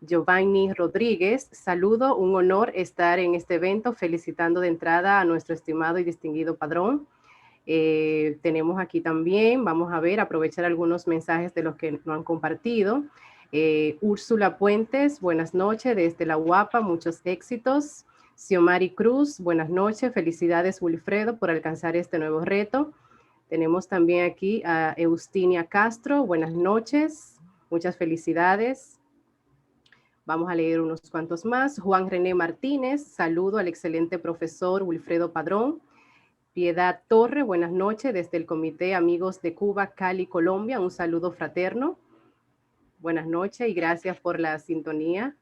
Giovanni Rodríguez, saludo, un honor estar en este evento, felicitando de entrada a nuestro estimado y distinguido padrón. Tenemos aquí también, vamos a ver, aprovechar algunos mensajes de los que nos han compartido. Úrsula Puentes, buenas noches desde La Guapa, muchos éxitos. Xiomari Cruz, buenas noches, felicidades Wilfredo por alcanzar este nuevo reto. Tenemos también aquí a Eustinia Castro, buenas noches, muchas felicidades. Vamos a leer unos cuantos más. Juan René Martínez, saludo al excelente profesor Wilfredo Padrón. Piedad Torre, buenas noches desde el Comité Amigos de Cuba, Cali, Colombia. Un saludo fraterno. Buenas noches y gracias por la sintonía.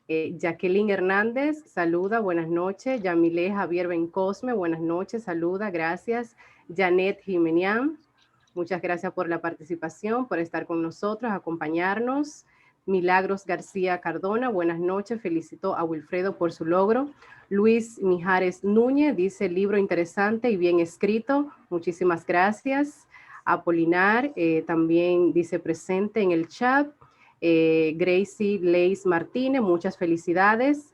Jacqueline Hernández, saluda, buenas noches. Yamile Javier Bencosme, buenas noches, saluda, gracias. Janet Jimenian, muchas gracias por la participación, por estar con nosotros, acompañarnos. Milagros García Cardona, buenas noches, felicito a Wilfredo por su logro. Luis Mijares Núñez dice, libro interesante y bien escrito, muchísimas gracias. Apolinar también dice presente en el chat. Gracie Leis Martínez, muchas felicidades.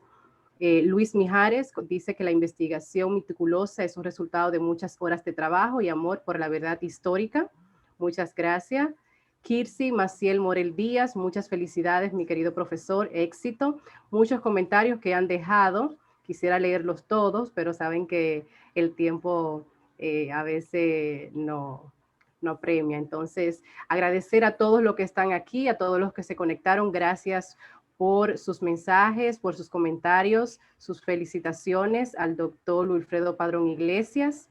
Luis Mijares dice que la investigación meticulosa es un resultado de muchas horas de trabajo y amor por la verdad histórica. Muchas gracias. Kirsi Maciel Morel Díaz, muchas felicidades, mi querido profesor, éxito. Muchos comentarios que han dejado, quisiera leerlos todos, pero saben que el tiempo a veces no premia. Entonces, agradecer a todos los que están aquí, a todos los que se conectaron, gracias por sus mensajes, por sus comentarios, sus felicitaciones al doctor Wilfredo Padrón Iglesias.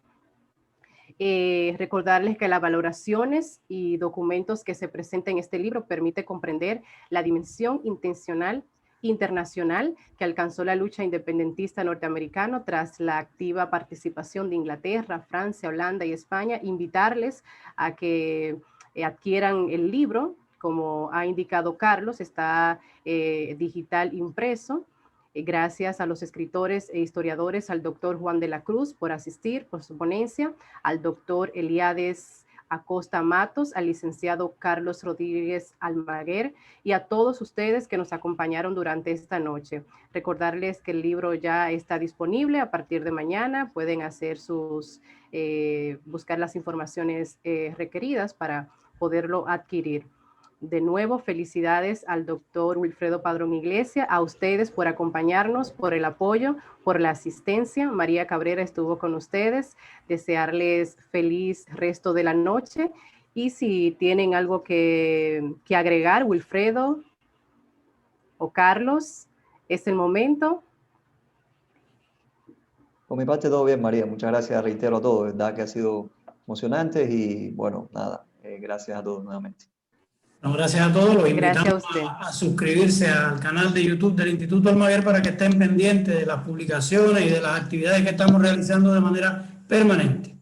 Recordarles que las valoraciones y documentos que se presentan en este libro permite comprender la dimensión intencional internacional que alcanzó la lucha independentista norteamericana tras la activa participación de Inglaterra, Francia, Holanda y España. Invitarles a que adquieran el libro, como ha indicado Carlos, está digital impreso. Gracias a los escritores e historiadores, al doctor Juan de la Cruz por asistir, por su ponencia, al doctor Eliades Acosta Matos, al licenciado Carlos Rodríguez Almaguer y a todos ustedes que nos acompañaron durante esta noche. Recordarles que el libro ya está disponible a partir de mañana, pueden hacer buscar las informaciones requeridas para poderlo adquirir. De nuevo, felicidades al doctor Wilfredo Padrón Iglesias, a ustedes por acompañarnos, por el apoyo, por la asistencia. María Cabrera estuvo con ustedes. Desearles feliz resto de la noche. Y si tienen algo que agregar, Wilfredo o Carlos, es el momento. Por mi parte todo bien, María. Muchas gracias, reitero a todos. Verdad que ha sido emocionante y bueno, nada, gracias a todos nuevamente. No, gracias a todos, los invitamos a suscribirse al canal de YouTube del Instituto Almaguer para que estén pendientes de las publicaciones y de las actividades que estamos realizando de manera permanente.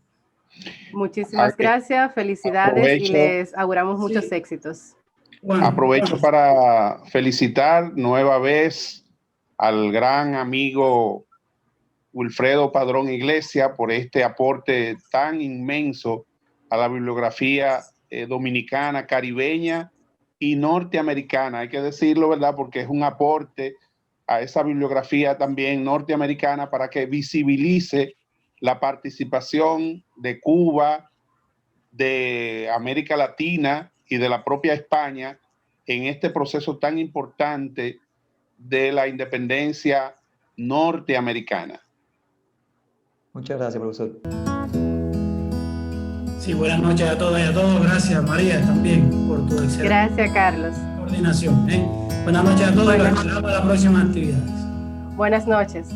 Muchísimas gracias, felicidades y les auguramos muchos éxitos. Bueno, aprovecho para felicitar nueva vez al gran amigo Wilfredo Padrón Iglesias por este aporte tan inmenso a la bibliografía dominicana, caribeña y norteamericana. Hay que decirlo, ¿verdad? Porque es un aporte a esa bibliografía también norteamericana para que visibilice la participación de Cuba, de América Latina y de la propia España en este proceso tan importante de la independencia norteamericana. Muchas gracias, profesor. Sí, buenas noches a todas y a todos. Gracias, María, también por tu excelente Gracias, Carlos. coordinación. Buenas noches a todos y nos vemos en las próximas actividades. Buenas noches.